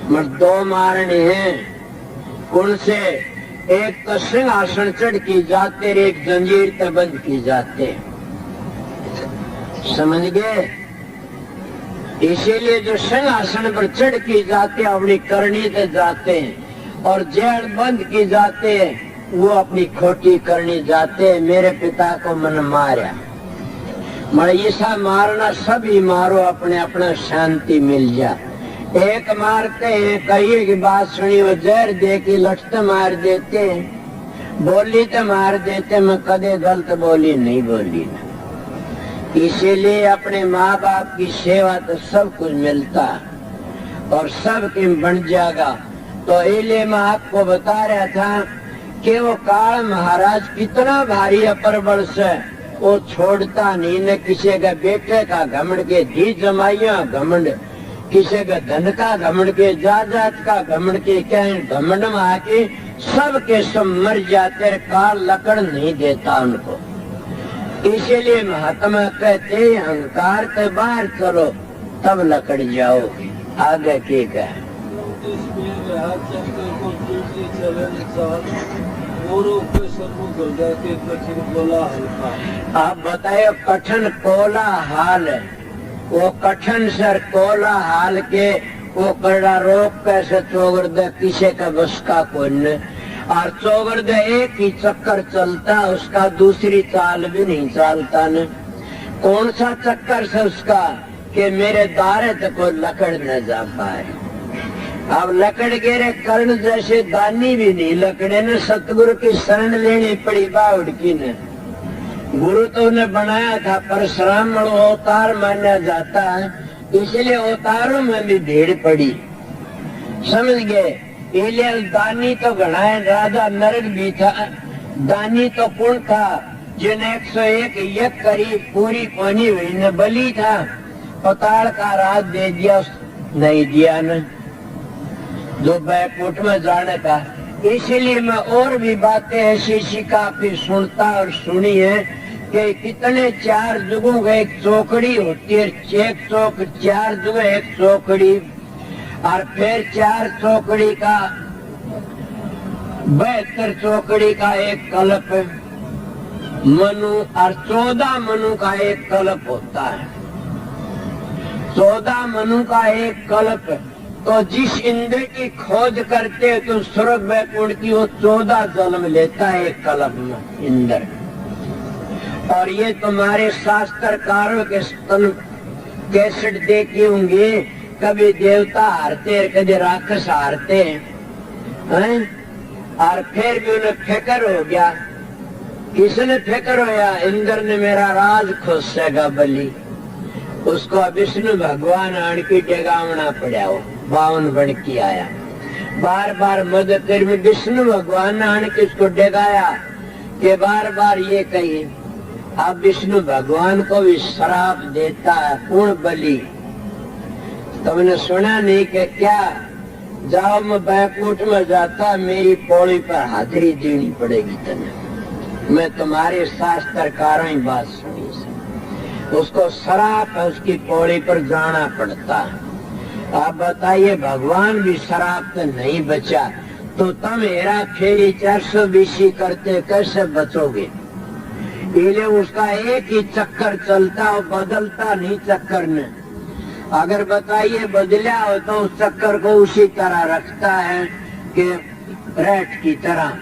मर दो मारने हैं, कौन से एक तो सिंहासन चढ़ की जाते, एक जंजीर पे बंद की जाते, समझ गए। इसीलिए जो सिंहासन पर चढ़ की जाते अपनी करनी से जाते हैं, और जेल बंद की जाते वो अपनी खोटी करनी जाते। मेरे पिता को मन मारा, मैं ऐसा मारना सभी मारो, अपने अपना शांति मिल जा। एक मारते हैं कहिए की बात सुनी, वो जहर दे के लठते मार देते हैं, बोली तो मार देते, मैं कदे गलत बोली नहीं बोली ना। इसीलिए अपने माँ बाप की सेवा तो सब कुछ मिलता और सब की बन जाएगा। तो इसलिए मैं आपको बता रहा था कि वो काल महाराज कितना भारी अपरबल से वो छोड़ता नहीं न। किसी का बेटे का घमंड के धी जमाइया घमंड, किसी का धन का घमंड के जात का घमंड के, क्या घमंड में आके सब के सब मर जाते, काल लकड़ नहीं देता उनको। इसीलिए महात्मा कहते अहंकार से बाहर चलो तब लकड़ जाओगे। आगे के क्या आप बताए कठिन कोला हाल है, वो कठिन सर कोला हाल के वो कड़ा रोक कैसे चोगर दे, किसी का बस का कोई न। और चोगर दे एक ही चक्कर चलता, उसका दूसरी चाल भी नहीं चालता न। कौन सा चक्कर से उसका कि मेरे दारे तक कोई लकड़ न जा पाए। अब लकड़ गिरे कर्ण जैसे दानी भी नहीं लकड़े ने, सतगुरु की शरण लेनी पड़ी बावड़ की ने। गुरु तो ने बनाया था परशुराम अवतार माना जाता है, इसलिए अवतारों में भी भीड़ पड़ी, समझ गए। इसलिए दानी तो घना है, राजा नरक भी था। दानी तो कौन था जिन्हें 101 यज्ञ करी पूरी पानी हुई न, बलि था पताल का राज दे दिया नहीं दिया न, जो बैकुंठ में जाने का। इसीलिए मैं और भी बातें ऐसी काफी सुनता और सुनी है कि कितने 4 जुगों का एक चौकड़ी होती है, एक चौक 4 जुगे एक चौकड़ी, और फिर 4 चौकड़ी का 72 चौकड़ी का एक कल्प मनु, और 14 मनु का एक कल्प होता है। 14 मनु का एक कल्प, तो जिस इंद्र की खोज करते तो स्वर्ग वैकुंठ की वो 14 जन्म लेता है एक कल्प में इंद्र। और ये तुम्हारे शास्त्रकारों के कैसेट देखे होंगे, कभी देवता हारते कभी राक्षस हारते हैं, और फिर भी उन्हें फिक्र हो गया। किसने फिक्र होया? इंद्र ने मेरा राज खोसेगा बलि, उसको विष्णु भगवान आन की डगावना पड़ा, हो 52 बन के आया, बार बार मदद कर में विष्णु भगवान ने आन के उसको डगाया कि बार बार ये कही। अब विष्णु भगवान को भी श्राप देता है पूर्ण बलि। तुमने सुना नहीं कि क्या जाओ मैं बैकुंठ में जाता, मेरी पौड़ी पर हाजिरी देनी पड़ेगी तुम्हें। मैं तुम्हारे शास्त्रकारों की बात सुनी से, उसको श्राप है, उसकी पौड़ी पर जाना पड़ता है। आप बताइए भगवान भी श्राप से नहीं बचा तो तुम हेरा फेरी 420 करते कैसे बचोगे? इसलिए उसका एक ही चक्कर चलता और बदलता नहीं चक्कर ने। अगर बताइए बदला हो तो उस चक्कर को उसी तरह रखता है कि रेट की तरह,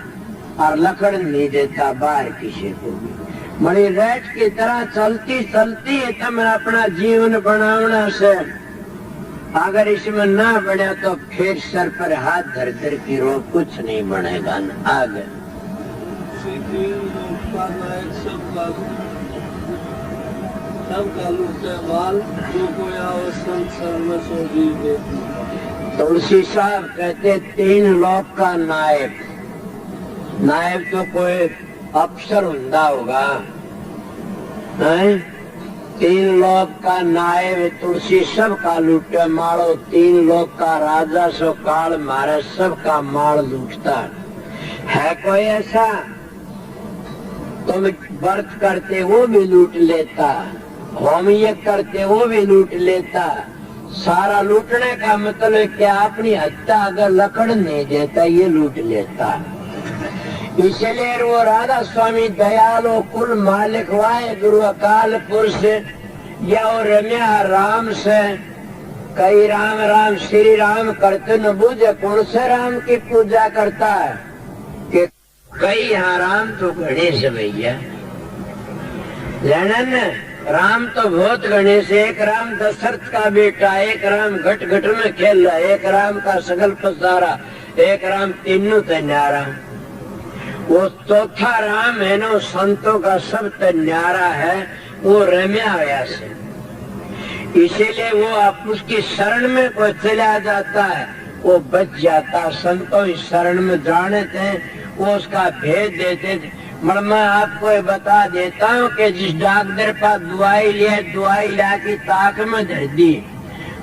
और लकड़ नहीं देता बाहर किसी को भी। बड़ी रेट की तरह चलती चलती है तम अपना जीवन बनावना से। अगर इसमें ना बने तो फिर सर पर हाथ धर धर की रो कुछ नहीं बनेगा न आगे। तुलसी साहब कहते 3 लोक का नायब। नायब तो कोई अफसर हुंदा होगा, 3 लोक का नायब तुलसी सब का लूटे मारो। 3 लोक का राजा सो काल मारे सब का माल लूटता है। कोई ऐसा? तुम व्रत करते वो भी लूट लेता, होम यज्ञ करते वो भी लूट लेता। सारा लूटने का मतलब क्या? अपनी हत्या अगर लकड़ नहीं देता ये लूट लेता। इसलिए वो राधा स्वामी दयालो कुल मालिक वाहे गुरु अकाल पुरुष या रम्या राम से कई राम राम श्री राम करते न बूझे कौन से राम की पूजा करता है कि कई यहाँ राम तो गणेश भैया जानन। राम तो बहुत गणेश, एक राम दशरथ का बेटा, एक राम घट घट में खेल रहा, एक राम का सगल पसारा, एक राम तीनों तन्यारा। वो चौथा राम है ना संतों का सब तन्यारा है, वो रम्या व्यास है। इसीलिए वो आप उसकी शरण में कोई चला जाता है वो बच जाता। संतों इस शरण में जाने थे वो उसका भेद देते थे। मैं आपको बता देता हूँ कि जिस डॉक्टर पास दवाई लिया, दवाई ला की ताक में धर दी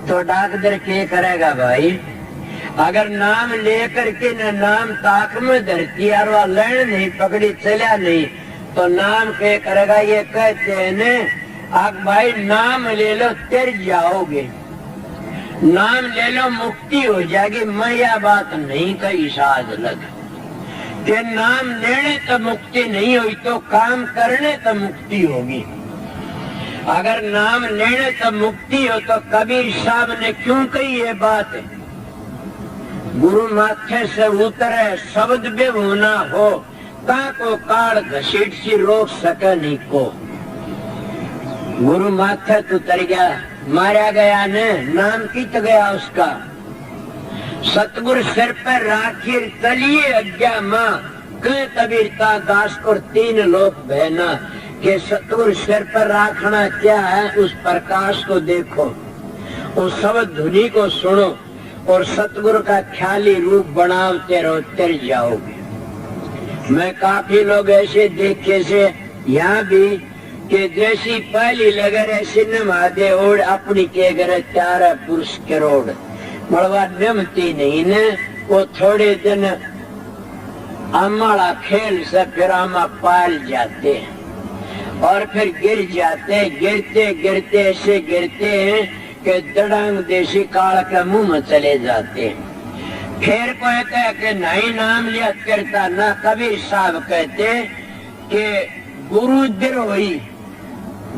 तो डॉक्टर क्या करेगा भाई? अगर नाम लेकर के न नाम ताक में धरती और वह लड़ नहीं पकड़ी चला नहीं तो नाम क्या करेगा? ये कहते हैं न आप भाई नाम ले लो तर जाओगे, नाम ले लो मुक्ति हो जाएगी। मैं यह बात नहीं कही साध लग कि नाम लेने तो मुक्ति नहीं हुई तो काम करने तो मुक्ति होगी। अगर नाम लेने तो मुक्ति हो तो कबीर साहब ने क्यों कही ये बात? गुरु माथे से उतरे शब्द भी होना हो ता को काल घसीट सी रोक सके नहीं को। गुरु माथे तो तर गया, मारा गया ने नाम कित गया उसका। सतगुरु सिर पर राखी चलिए अज्ञा माँ कबीरता दास को 3 लोक बहना के सतगुरु सिर पर राखना क्या है? उस प्रकाश को देखो, उस शब्द धुनी को सुनो और सतगुरु का ख्याली रूप बनाते रहो, तर जाओगे। मैं काफी लोग ऐसे देखे से यहाँ भी कि जैसी पहली लगर ऐसी न महादे ओढ़ अपनी के घर 4 पुरुष करोड़ मड़वा नमती नहीं न। वो थोड़े दिन अमाड़ा खेल से फिर आमा पाल जाते हैं और फिर गिर जाते, गिरते गिरते ऐसे गिरते हैं कि दड़ंग देसी काल के मुंह में चले जाते हैं। फिर कहते हैं कि नहीं नाम लिया करता ना। कबीर साहब कहते कि गुरु द्रोही,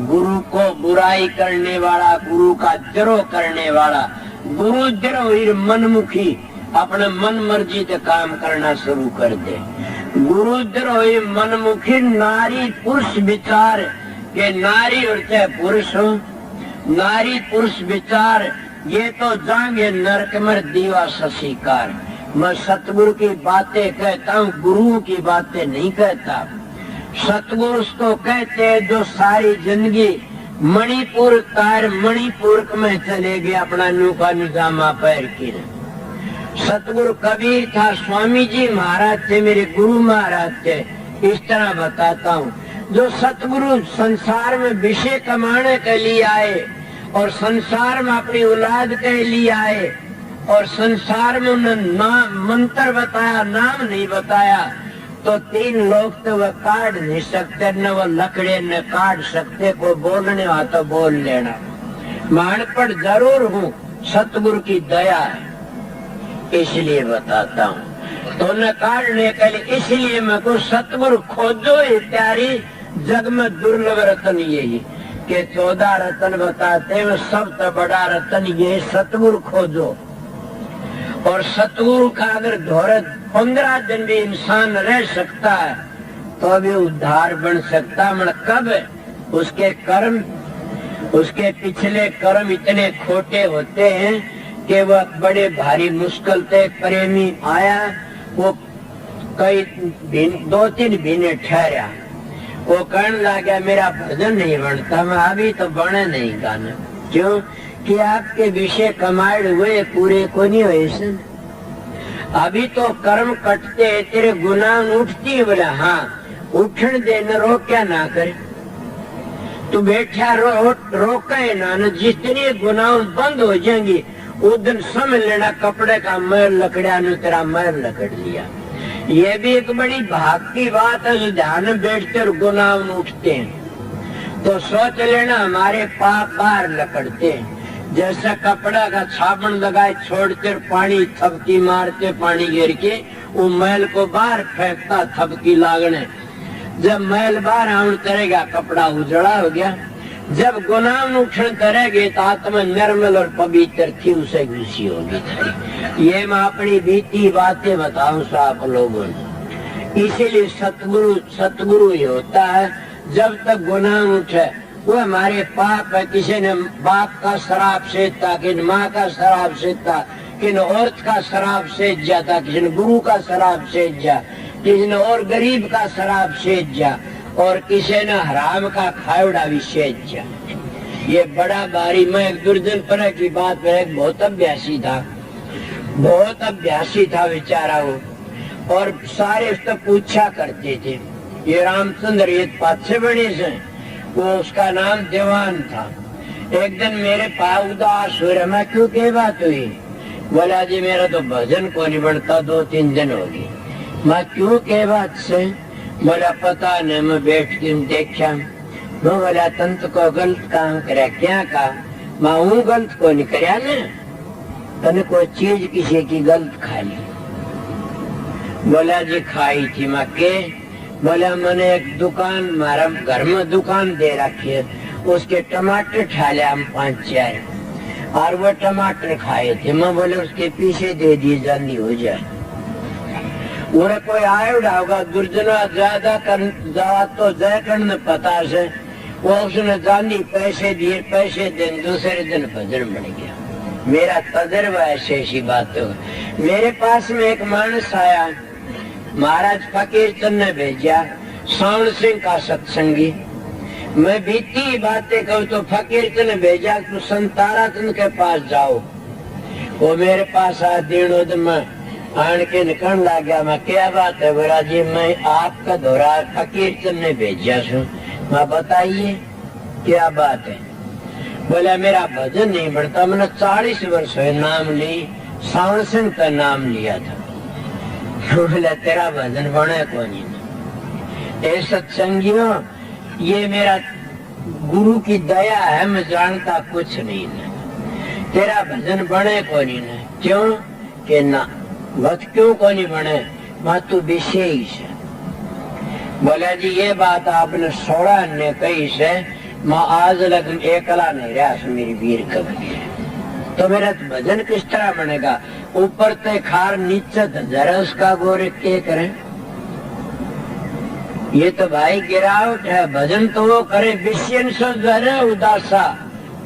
गुरु को बुराई करने वाला, गुरु का द्रोह करने वाला, गुरु द्रोही मनमुखी अपने मन मर्जी से काम करना शुरू कर दे। गुरु द्रोही मनमुखी नारी पुरुष विचार के नारी और चाहे पुरुष हो, नारी पुरुष विचार ये तो जाएंगे नरक में दीवा शशिकार। मैं सतगुरु की बातें कहता हूँ, गुरुओं की बातें नहीं कहता। सतगुरु उसको कहते हैं जो सारी जिंदगी मणिपुर तार मणिपुर में चले गए अपना नूका निजामा पैर की। सतगुरु कबीर था, स्वामी जी महाराज थे, मेरे गुरु महाराज थे। इस तरह बताता हूँ, जो सतगुरु संसार में विषय कमाने के लिए आए और संसार में अपनी औलाद के लिए आए और संसार में उन्होंने नाम मंत्र बताया, नाम नहीं बताया तो 3 लोग तो वह काट नहीं सकते, न वो लकड़े न काट सकते। को बोलने हो तो बोल लेना। मान पर जरूर हूँ, सतगुरु की दया है इसलिए बताता हूँ। तो न काटने के लिए इसलिए मैं को सतगुरु खोजो इत्यादि जग में दुर्लभ रतन यही कि 14 रतन बताते हैं, सबसे बड़ा रतन ये सतगुरु खोजो। और सतगुरु का अगर धोरे 15 दिन भी इंसान रह सकता है तो भी उद्धार बन सकता। मन कब उसके कर्म, उसके पिछले कर्म इतने खोटे होते हैं कि वह बड़े भारी मुश्किल से प्रेमी आया, वो कई दिन 2-3 महीने ठहरा, वो कहने लगा मेरा भजन नहीं बनता, मैं अभी तो बने नहीं गाना। क्यों कि आपके विषय कमाए हुए पूरे को नहीं हुए, अभी तो कर्म कटते तेरे गुनाह उठती। बोला हाँ उठन दे, न रो क्या ना करे, तू बैठा रोके ना, न जितनी गुनाह बंद हो जाएंगी उस दिन समझ लेना कपड़े का मैल लकड़ा ने तेरा मैल लकड़ लिया। ये भी एक बड़ी भाग की बात है, जो ध्यान में बैठते और गुनाह उठते हैं तो सोच लेना हमारे पाप बाहर लकड़ते हैं। जैसा कपड़ा का साबुन लगाए छोड़ते पानी थपकी मारते, पानी गिर के वो मैल को बाहर फेंकता थपकी लागने, जब मैल बाहर आउन करेगा कपड़ा उजड़ा हो गया। जब गुनाह उठन करेगे तो आत्मा निर्मल और पवित्र थी, उसे खुशी होगी। ये मैं अपनी बीती बातें बताऊं सा आप लोगों ने। इसीलिए सतगुरु ही होता है। जब तक गुनाह उठे वो हमारे पाप है, किसी ने बाप का शराब सेता, किसी माँ का शराब सेता, किसी औरत का शराब सेज जाता, किसी ने गुरु का शराब सेज जा, किसी ने और गरीब का शराब सेज जा, और किसी ने हराम का खावड़ा भी सेज जा। ये बड़ा भारी। मैं एक दुर्जन पर की बात में एक बहुत अभ्यासी था बेचारा वो, और सारे उससे पूछा करते थे ये रामचंद्र ये पाछे बने से, वो उसका नाम दीवान था। एक दिन मेरे पास उदास हो रहा, मैं क्यों के बात हुई? बोला जी मेरा तो भजन को नहीं बढ़ता, 2-3 दिन हो गए। मैं क्यों के बात से? बोला पता नहीं, मैं बैठ के देखा। मैं बोला तंत को गलत काम करे क्या कहा? मैं हूँ गलत को नहीं कराया ना, तने कोई चीज किसी की गलत खा ली। बोला जी खाई थी मैं के? बोला मैंने एक दुकान, हमारा घर में दुकान दे रखी है, उसके टमाटर खा लिया हम 5-4, और वो टमाटर खाए थे। मैं बोले उसके पीछे दे दिए जल्दी हो जाए। वो कोई आया होगा दुर्जना ज्यादा तो जय करने पता से वो उसने जानी पैसे दिए, पैसे दिन दूसरे दिन भजन बन गया। मेरा तजर्बा ऐसी बात हो। मेरे पास में एक मानस आया, महाराज फकीर चंद ने भेजा, सावन सिंह का सत्संगी। मैं बीती बातें कहूँ तो फकीर चंद ने भेजा तो संतारा चंद के पास जाओ। वो मेरे पास आ दिन में आन के निकल ला गया। मैं क्या बात है? बोला जी मैं आपका दोहरा फकीर चंद ने भेजा सु। मैं बताइए क्या बात है? बोला मेरा भजन नहीं बढ़ता, मैंने 40 वर्ष हुए नाम ली, सावन सिंह का नाम लिया था। बोला तेरा भजन बने को नहीं। सत्संगियों ये मेरा गुरु की दया है, मैं जानता कुछ नहीं न। तेरा भजन बने को नहीं न। क्यों कि ना वक्त क्यों को नहीं बने? मैं तू विशेष है। बोला जी ये बात आपने 16 ने कही से, मैं आज लगन एकला नहीं रहा मेरी वीर कभी। तो मेरा भजन किस तरह बनेगा? ऊपर ते खार नीचे जरा उसका गोरे के करें? ये तो भाई गिरावट है। भजन तो वो करे विषयन से जरा उदासा,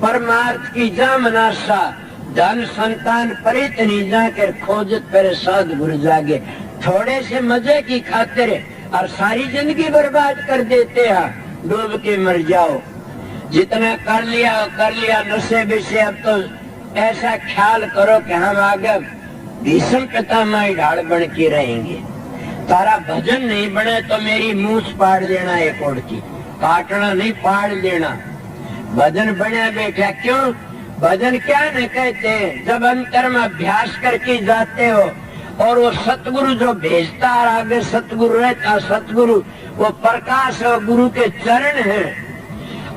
परमार्थ की जा मनासा, धन संतान परित नहीं जाकर खोजत पर सदगुरु जागे। थोड़े से मजे की खातिर और सारी जिंदगी बर्बाद कर देते हैं, डूब के मर जाओ। जितना कर लिया नशे विषय। अब तो ऐसा ख्याल करो कि हम आगे भीषण पितामह ढाल बन के रहेंगे। तारा भजन नहीं बने तो मेरी मूछ पाड़ देना, एक ओर की काटना नहीं, पाड़ देना। भजन बने बैठा क्यों? भजन क्या न कहते हैं? जब अंतर में अभ्यास करके जाते हो और वो सतगुरु जो भेजता है, आगे सतगुरु रहता, सतगुरु वो प्रकाश और गुरु के चरण है,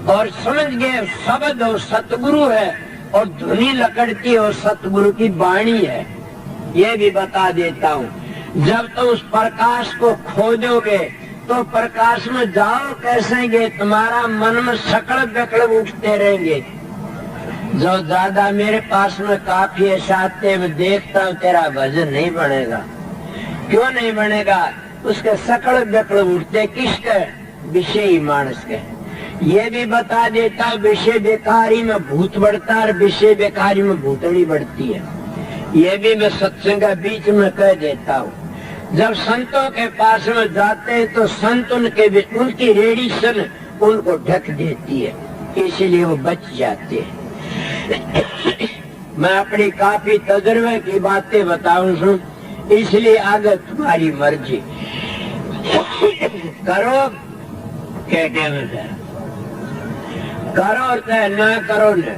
और समझ गए शब्द और सतगुरु है, और धुनी लकड़ती और सतगुरु की वाणी है। ये भी बता देता हूँ, जब तुम उस प्रकाश को खोजोगे तो प्रकाश में जाओ कैसे? तुम्हारा मन में सकड़ बकड़ उठते रहेंगे। जो ज्यादा मेरे पास में काफी ऐसे आते, मैं देखता हूँ तेरा भजन नहीं बनेगा। क्यों नहीं बनेगा? उसके सकड़ बकड़ उठते किसके? विषयी मानस के। ये भी बता देता विषय बेकारी में भूत बढ़ता है और विषय बेकारी में भूतड़ी बढ़ती है। ये भी मैं सत्संग के बीच में कह देता हूँ। जब संतों के पास में जाते हैं तो संत उनकी रेडिएशन उनको ढक देती है, इसलिए वो बच जाते हैं। मैं अपनी काफी तजुर्बे की बातें बताऊं हूँ, इसलिए आगे तुम्हारी मर्जी। करो कहते हैं करो चाहे ना करो न,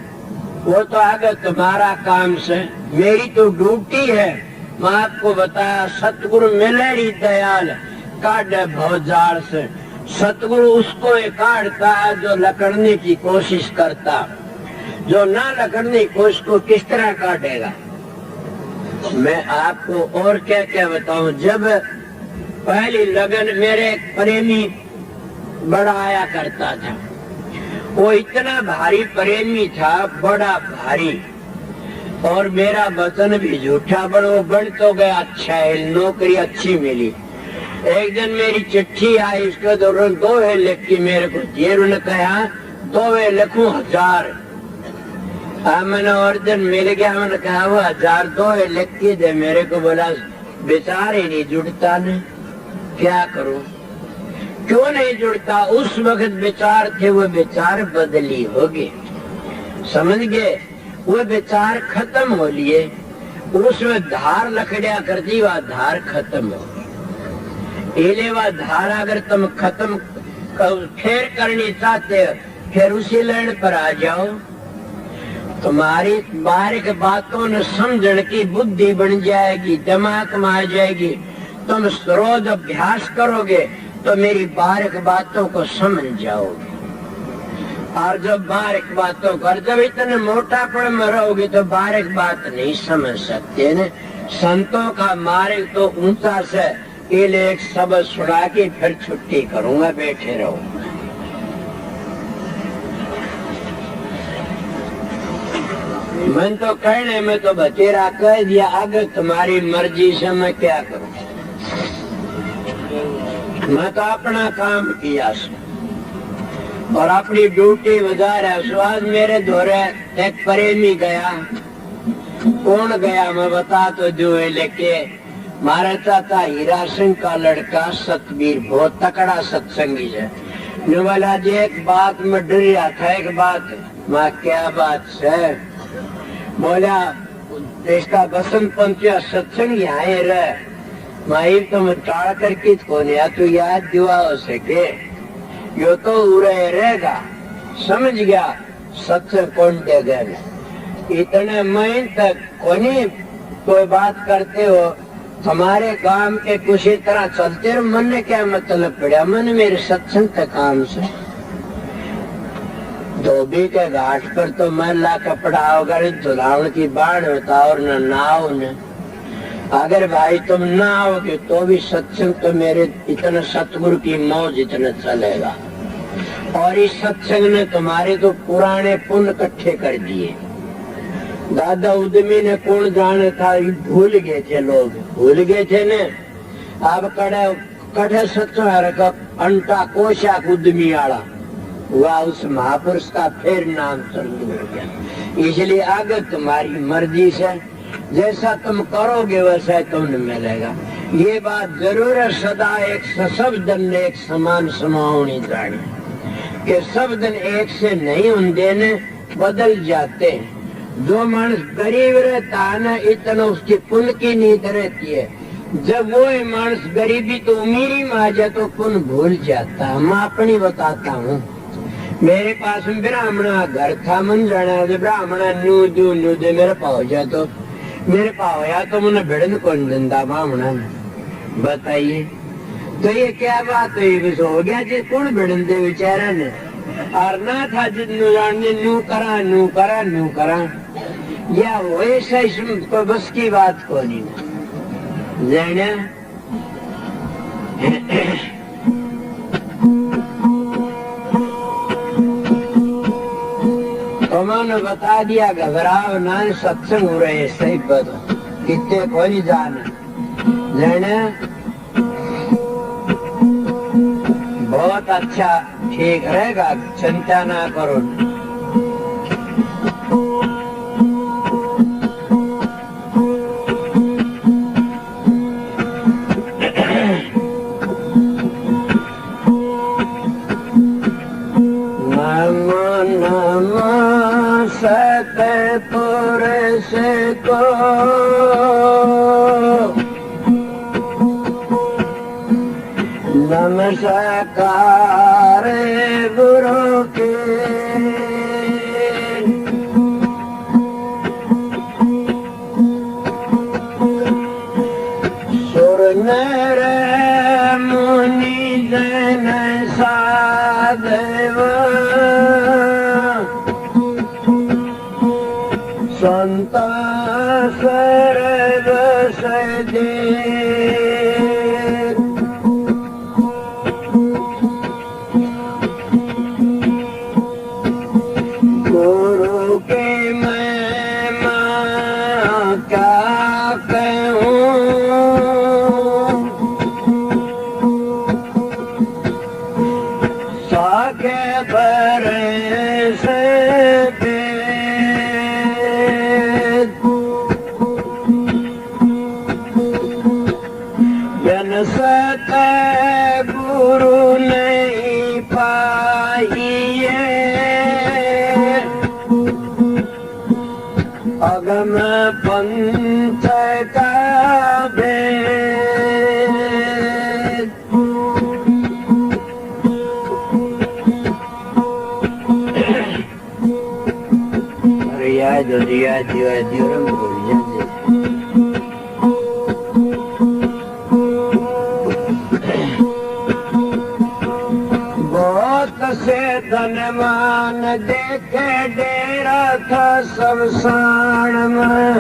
वो तो आगे तुम्हारा काम से। मेरी तो ड्यूटी है। मैं आपको बताया सतगुरु मिले दयाल काटे भवजाल से। सतगुरु उसको काटता है जो लकड़ने की कोशिश करता, जो ना लकड़ने की कोशिश को किस तरह काटेगा। मैं आपको और क्या क्या बताऊं। जब पहली लगन मेरे एक प्रेमी बड़ा आया करता था, वो इतना भारी प्रेमी था, बड़ा भारी, और मेरा वचन भी झूठा वो बन तो गया। अच्छा है, नौकरी अच्छी मिली। एक दिन मेरी चिट्ठी आई, इसके दौरान 2 है लिख के मेरे को दिए। उन्होंने कहा 2 है लिखूं 1000। मैंने और दिन मिल गया, मैंने कहा वो 1000 2 है लिख के दे मेरे को। बोला विचार ही नहीं जुड़ता ने, क्या करूं? क्यों नहीं जुड़ता? उस वक्त विचार थे, वो विचार बदली हो गए, समझ गए? वो विचार खत्म हो लिए, उसमें धार लकड़िया कर दी, वह धार खत्म हो गई। इले वह धार अगर तुम खत्म फिर करनी चाहते हो, फिर उसी लाइन पर आ जाओ। तुम्हारी बारीक बातों ने समझने की बुद्धि बन जाएगी, दिमाग में आ जाएगी। तुम रोज अभ्यास करोगे तो मेरी बारीक बातों को समझ जाओगे। और जब बारीक बातों कर, जब इतने मोटापन में रहोगे तो बारीक बात नहीं समझ सकते न। संतों का मार्ग तो ऊंचा से। एक शब्द सुना के फिर छुट्टी करूंगा, बैठे रहो। मैं तो कहने में तो बतेरा कह दिया, आगे तुम्हारी मर्जी से मैं क्या करूं। मैं तो अपना काम किया और अपनी ड्यूटी बजा रहा। आज मेरे दौरे एक प्रेमी गया। कौन गया मैं बता तो जो है, लेके मारा चाचा हीरा सिंह का लड़का सतबीर, बहुत तकड़ा सत्संगी है। बोला जी एक बात में डर रहा था, एक बात। माँ क्या बात है? बोला इसका बसंत पंचिया सत्संग यहाँ रहे। माई तुम टाड़ करके कौन या तू याद दिवा हो सके, यो तो उरे रहेगा। समझ गया सत्संग कौन देगा। इतने महीन तक कोनी कोई बात करते हो, हमारे काम के कुछ ही तरह चलते रहो। मन ने क्या मतलब पड़ा? मन मेरे सत्संग के काम से। धोबी के घाट पर तो मैला कपड़ा अगर धुलावन की बाढ़ होता और न नाव न। अगर भाई तुम ना आओगे तो भी सत्संग तो मेरे इतना सतगुरु की मौज इतना चलेगा। और इस सत्संग ने तुम्हारे तो पुराने पुण्य इकट्ठे कर दिए। दादा उद्यमी ने कौन जाने था, भूल गए थे लोग, भूल गए थे ने। अब कड़े सत्संग अंटा कोशाक उद्यमी आड़ा हुआ, उस महापुरुष का फिर नाम चलू हो गया। इसलिए आगे तुम्हारी मर्जी से, जैसा तुम करोगे वैसा तुमने मिलेगा। ये बात जरूर है, सदा एक सब दिन एक समान समावनी जाने के सब दिन एक से नहीं होते ने, बदल जाते हैं। जो मानस गरीब रहता है ना, इतना उसकी पुण्य की नींद रहती है। जब वो मानस गरीबी तो उमीरी में आ जाए तो पुण्य भूल जाता है। मैं अपनी बताता हूँ, मेरे पास ब्राह्मणा घर था, मन जाना ब्राह्मणा नू दे मेरे पाओ जा तो मेरे पाओ या तो मैंने भिड़न कौन दिंदा ब्राह्मणा ने, बताइए। तो ये क्या बात हुई? हो गया जी कौन भिड़न दे बेचारा ने। और ना था जिन्नू जानने नू करा या वैसा इसमें कोई बस की बात को नहीं जाने। उन्होंने बता दिया घबराओ ना, सत्संग हो रहे सही पता कितने कोई जाना जाने। बहुत अच्छा ठीक रहेगा, चिंता ना करो। सतपुरुष को नमस्कार गुरु के, सुर नर मुनि जन साधव संत सर्व सजे, गुरु के महिमा क्या कहूँ, साके बरस सत गुरु नहीं पाइए, अगम पंथ का भेद, अरे याद भूल जाते। से धनवान देखे डेरा था शमशान में,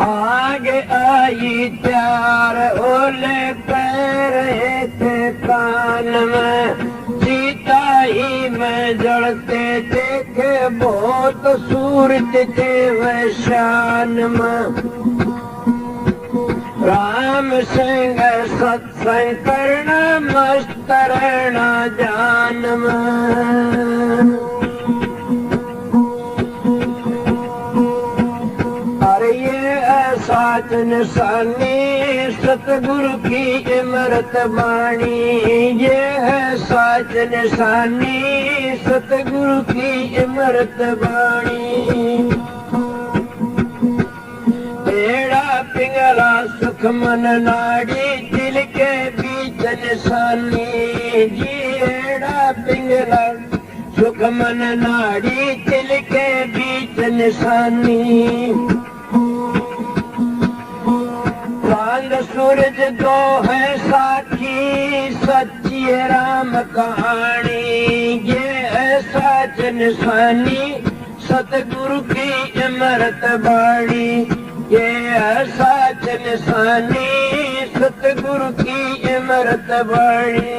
आगे आई चार ओले पैर थे कान में, सीता ही में जड़ते देखे बहुत सूरत थे वैशान में, राम सिंह सत्संग करना मस्त रहना जान में, अरे ये साच निशानी सतगुरु की इमरत बाणी, ये है साच निशानी सतगुरु की इमरत बाणी, पिंगला सुख मन नाड़ी दिल के बीच निशानी, जीड़ा पिंगला सुख मन नाड़ी दिल के बीच निशानी, चांद सूरज दो है साखी सच्ची राम कहानी, ये है साच निशानी सतगुरु की इमरत बाणी, ये साच निशानी सतगुरु की इमरत बाणी,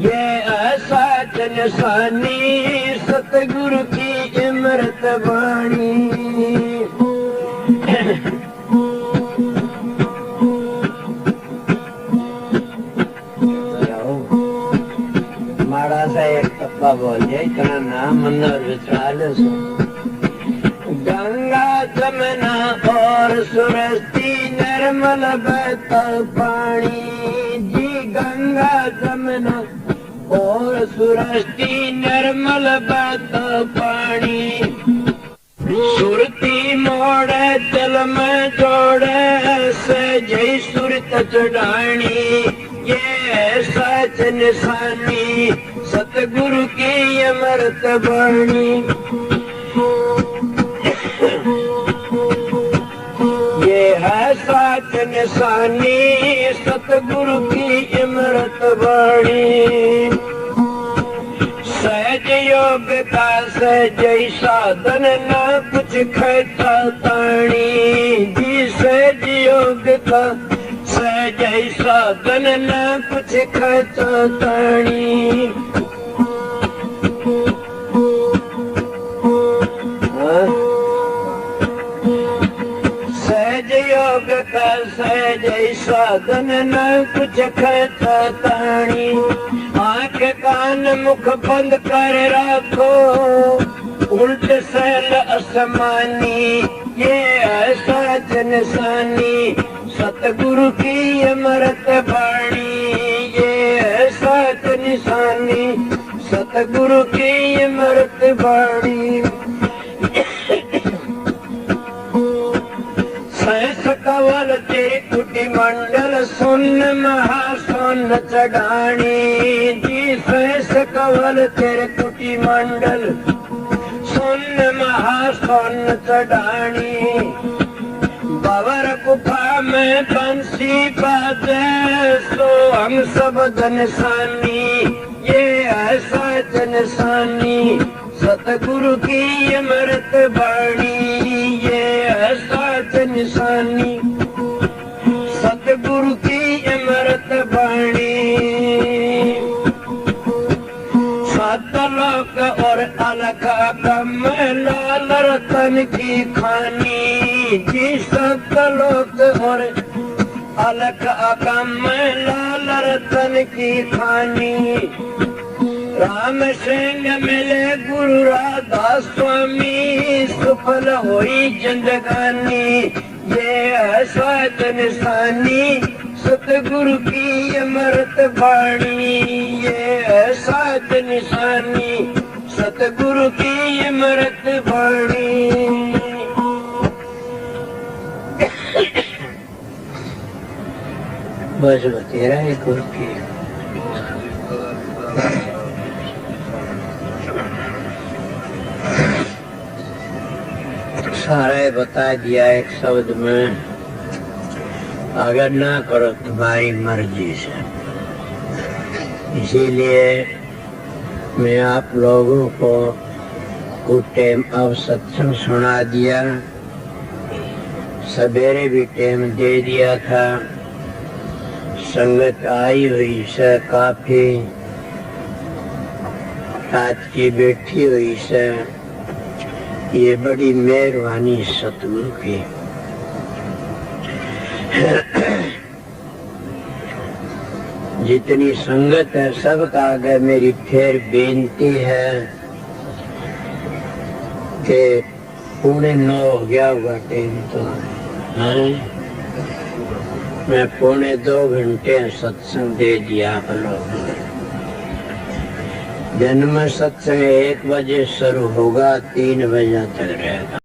ये साच निशानी सतगुरु की इमरत बाणी, माड़ा सा एक टप्पा बोल जाए इतना नाम अंदर विचार सो, गंगा जमुना और सुरस्ती निर्मल बहता पानी, जी गंगा जमुना और सुरस्ती निर्मल बहता पानी, सुरती मोड़े जल में जोड़े से जय सुरत चढ़ानी, ये सच निशानी सतगुरु की अमृत वाणी, ये है सच निशानी सतगुरु की अमृत वाणी, सहज योग का सहज साधन न कुछ खता ताणी, जी सहज योग का सहज साधन न कुछ खता ताणी, का सहज साधन न कुछ खाता ताणी। आंख कान मुख बंद कर रखो, उल्ट सहल असमानी, ये ऐसा जनसानी, सतगुरु की अमृत वाणी, ये ऐसा जनसानी, सतगुरु की अमृत वाणी। सहस कवल तेरी कुटी मंडल, सुन महासुन चढ़ानी जी। सहस कवल तेरे कुटी मंडल, सुन महासुन चढ़ानी। बाबर गुफा में बंसी बाजे, सो हम सब जनसानी, ये ऐसा जनसानी, सतगुरु की अमृत वाणी, ये ऐसा जनसानी, सतगुरु की अमृत वाणी। सतलोक और अलग गम लाल रतन की खानी जी। सतलोक और अलग अगम लाल रतन की खानी। राम सिंह मिले गुरु राधा स्वामी, सफल होई जिंदगानी, ये ऐसा जनसानी, सतगुरु की अमृत वाणी, ये ऐसा जनसानी, सतगुरु की अमृत वाणी। बस तेरा एक गुरु की सारा बता दिया एक शब्द में। अगर ना करो तुम्हारी मर्जी से। इसीलिए मैं आप लोगों को कुछ टाइम अब सत्संग सुना दिया, सवेरे भी टाइम दे दिया था। संगत आई हुई से काफी, आज की बैठी हुई से, ये बड़ी मेहरबानी सतगुरु की। जितनी संगत है सबका आगे मेरी फिर बेनती है कि 9:15 हो गया हुआ टाइम तो है, मैं 2.25 घंटे सत्संग दे दिया आप लोगों ने। जन्म सत्संग 1 बजे शुरू होगा, 3 बजे तक रहेगा।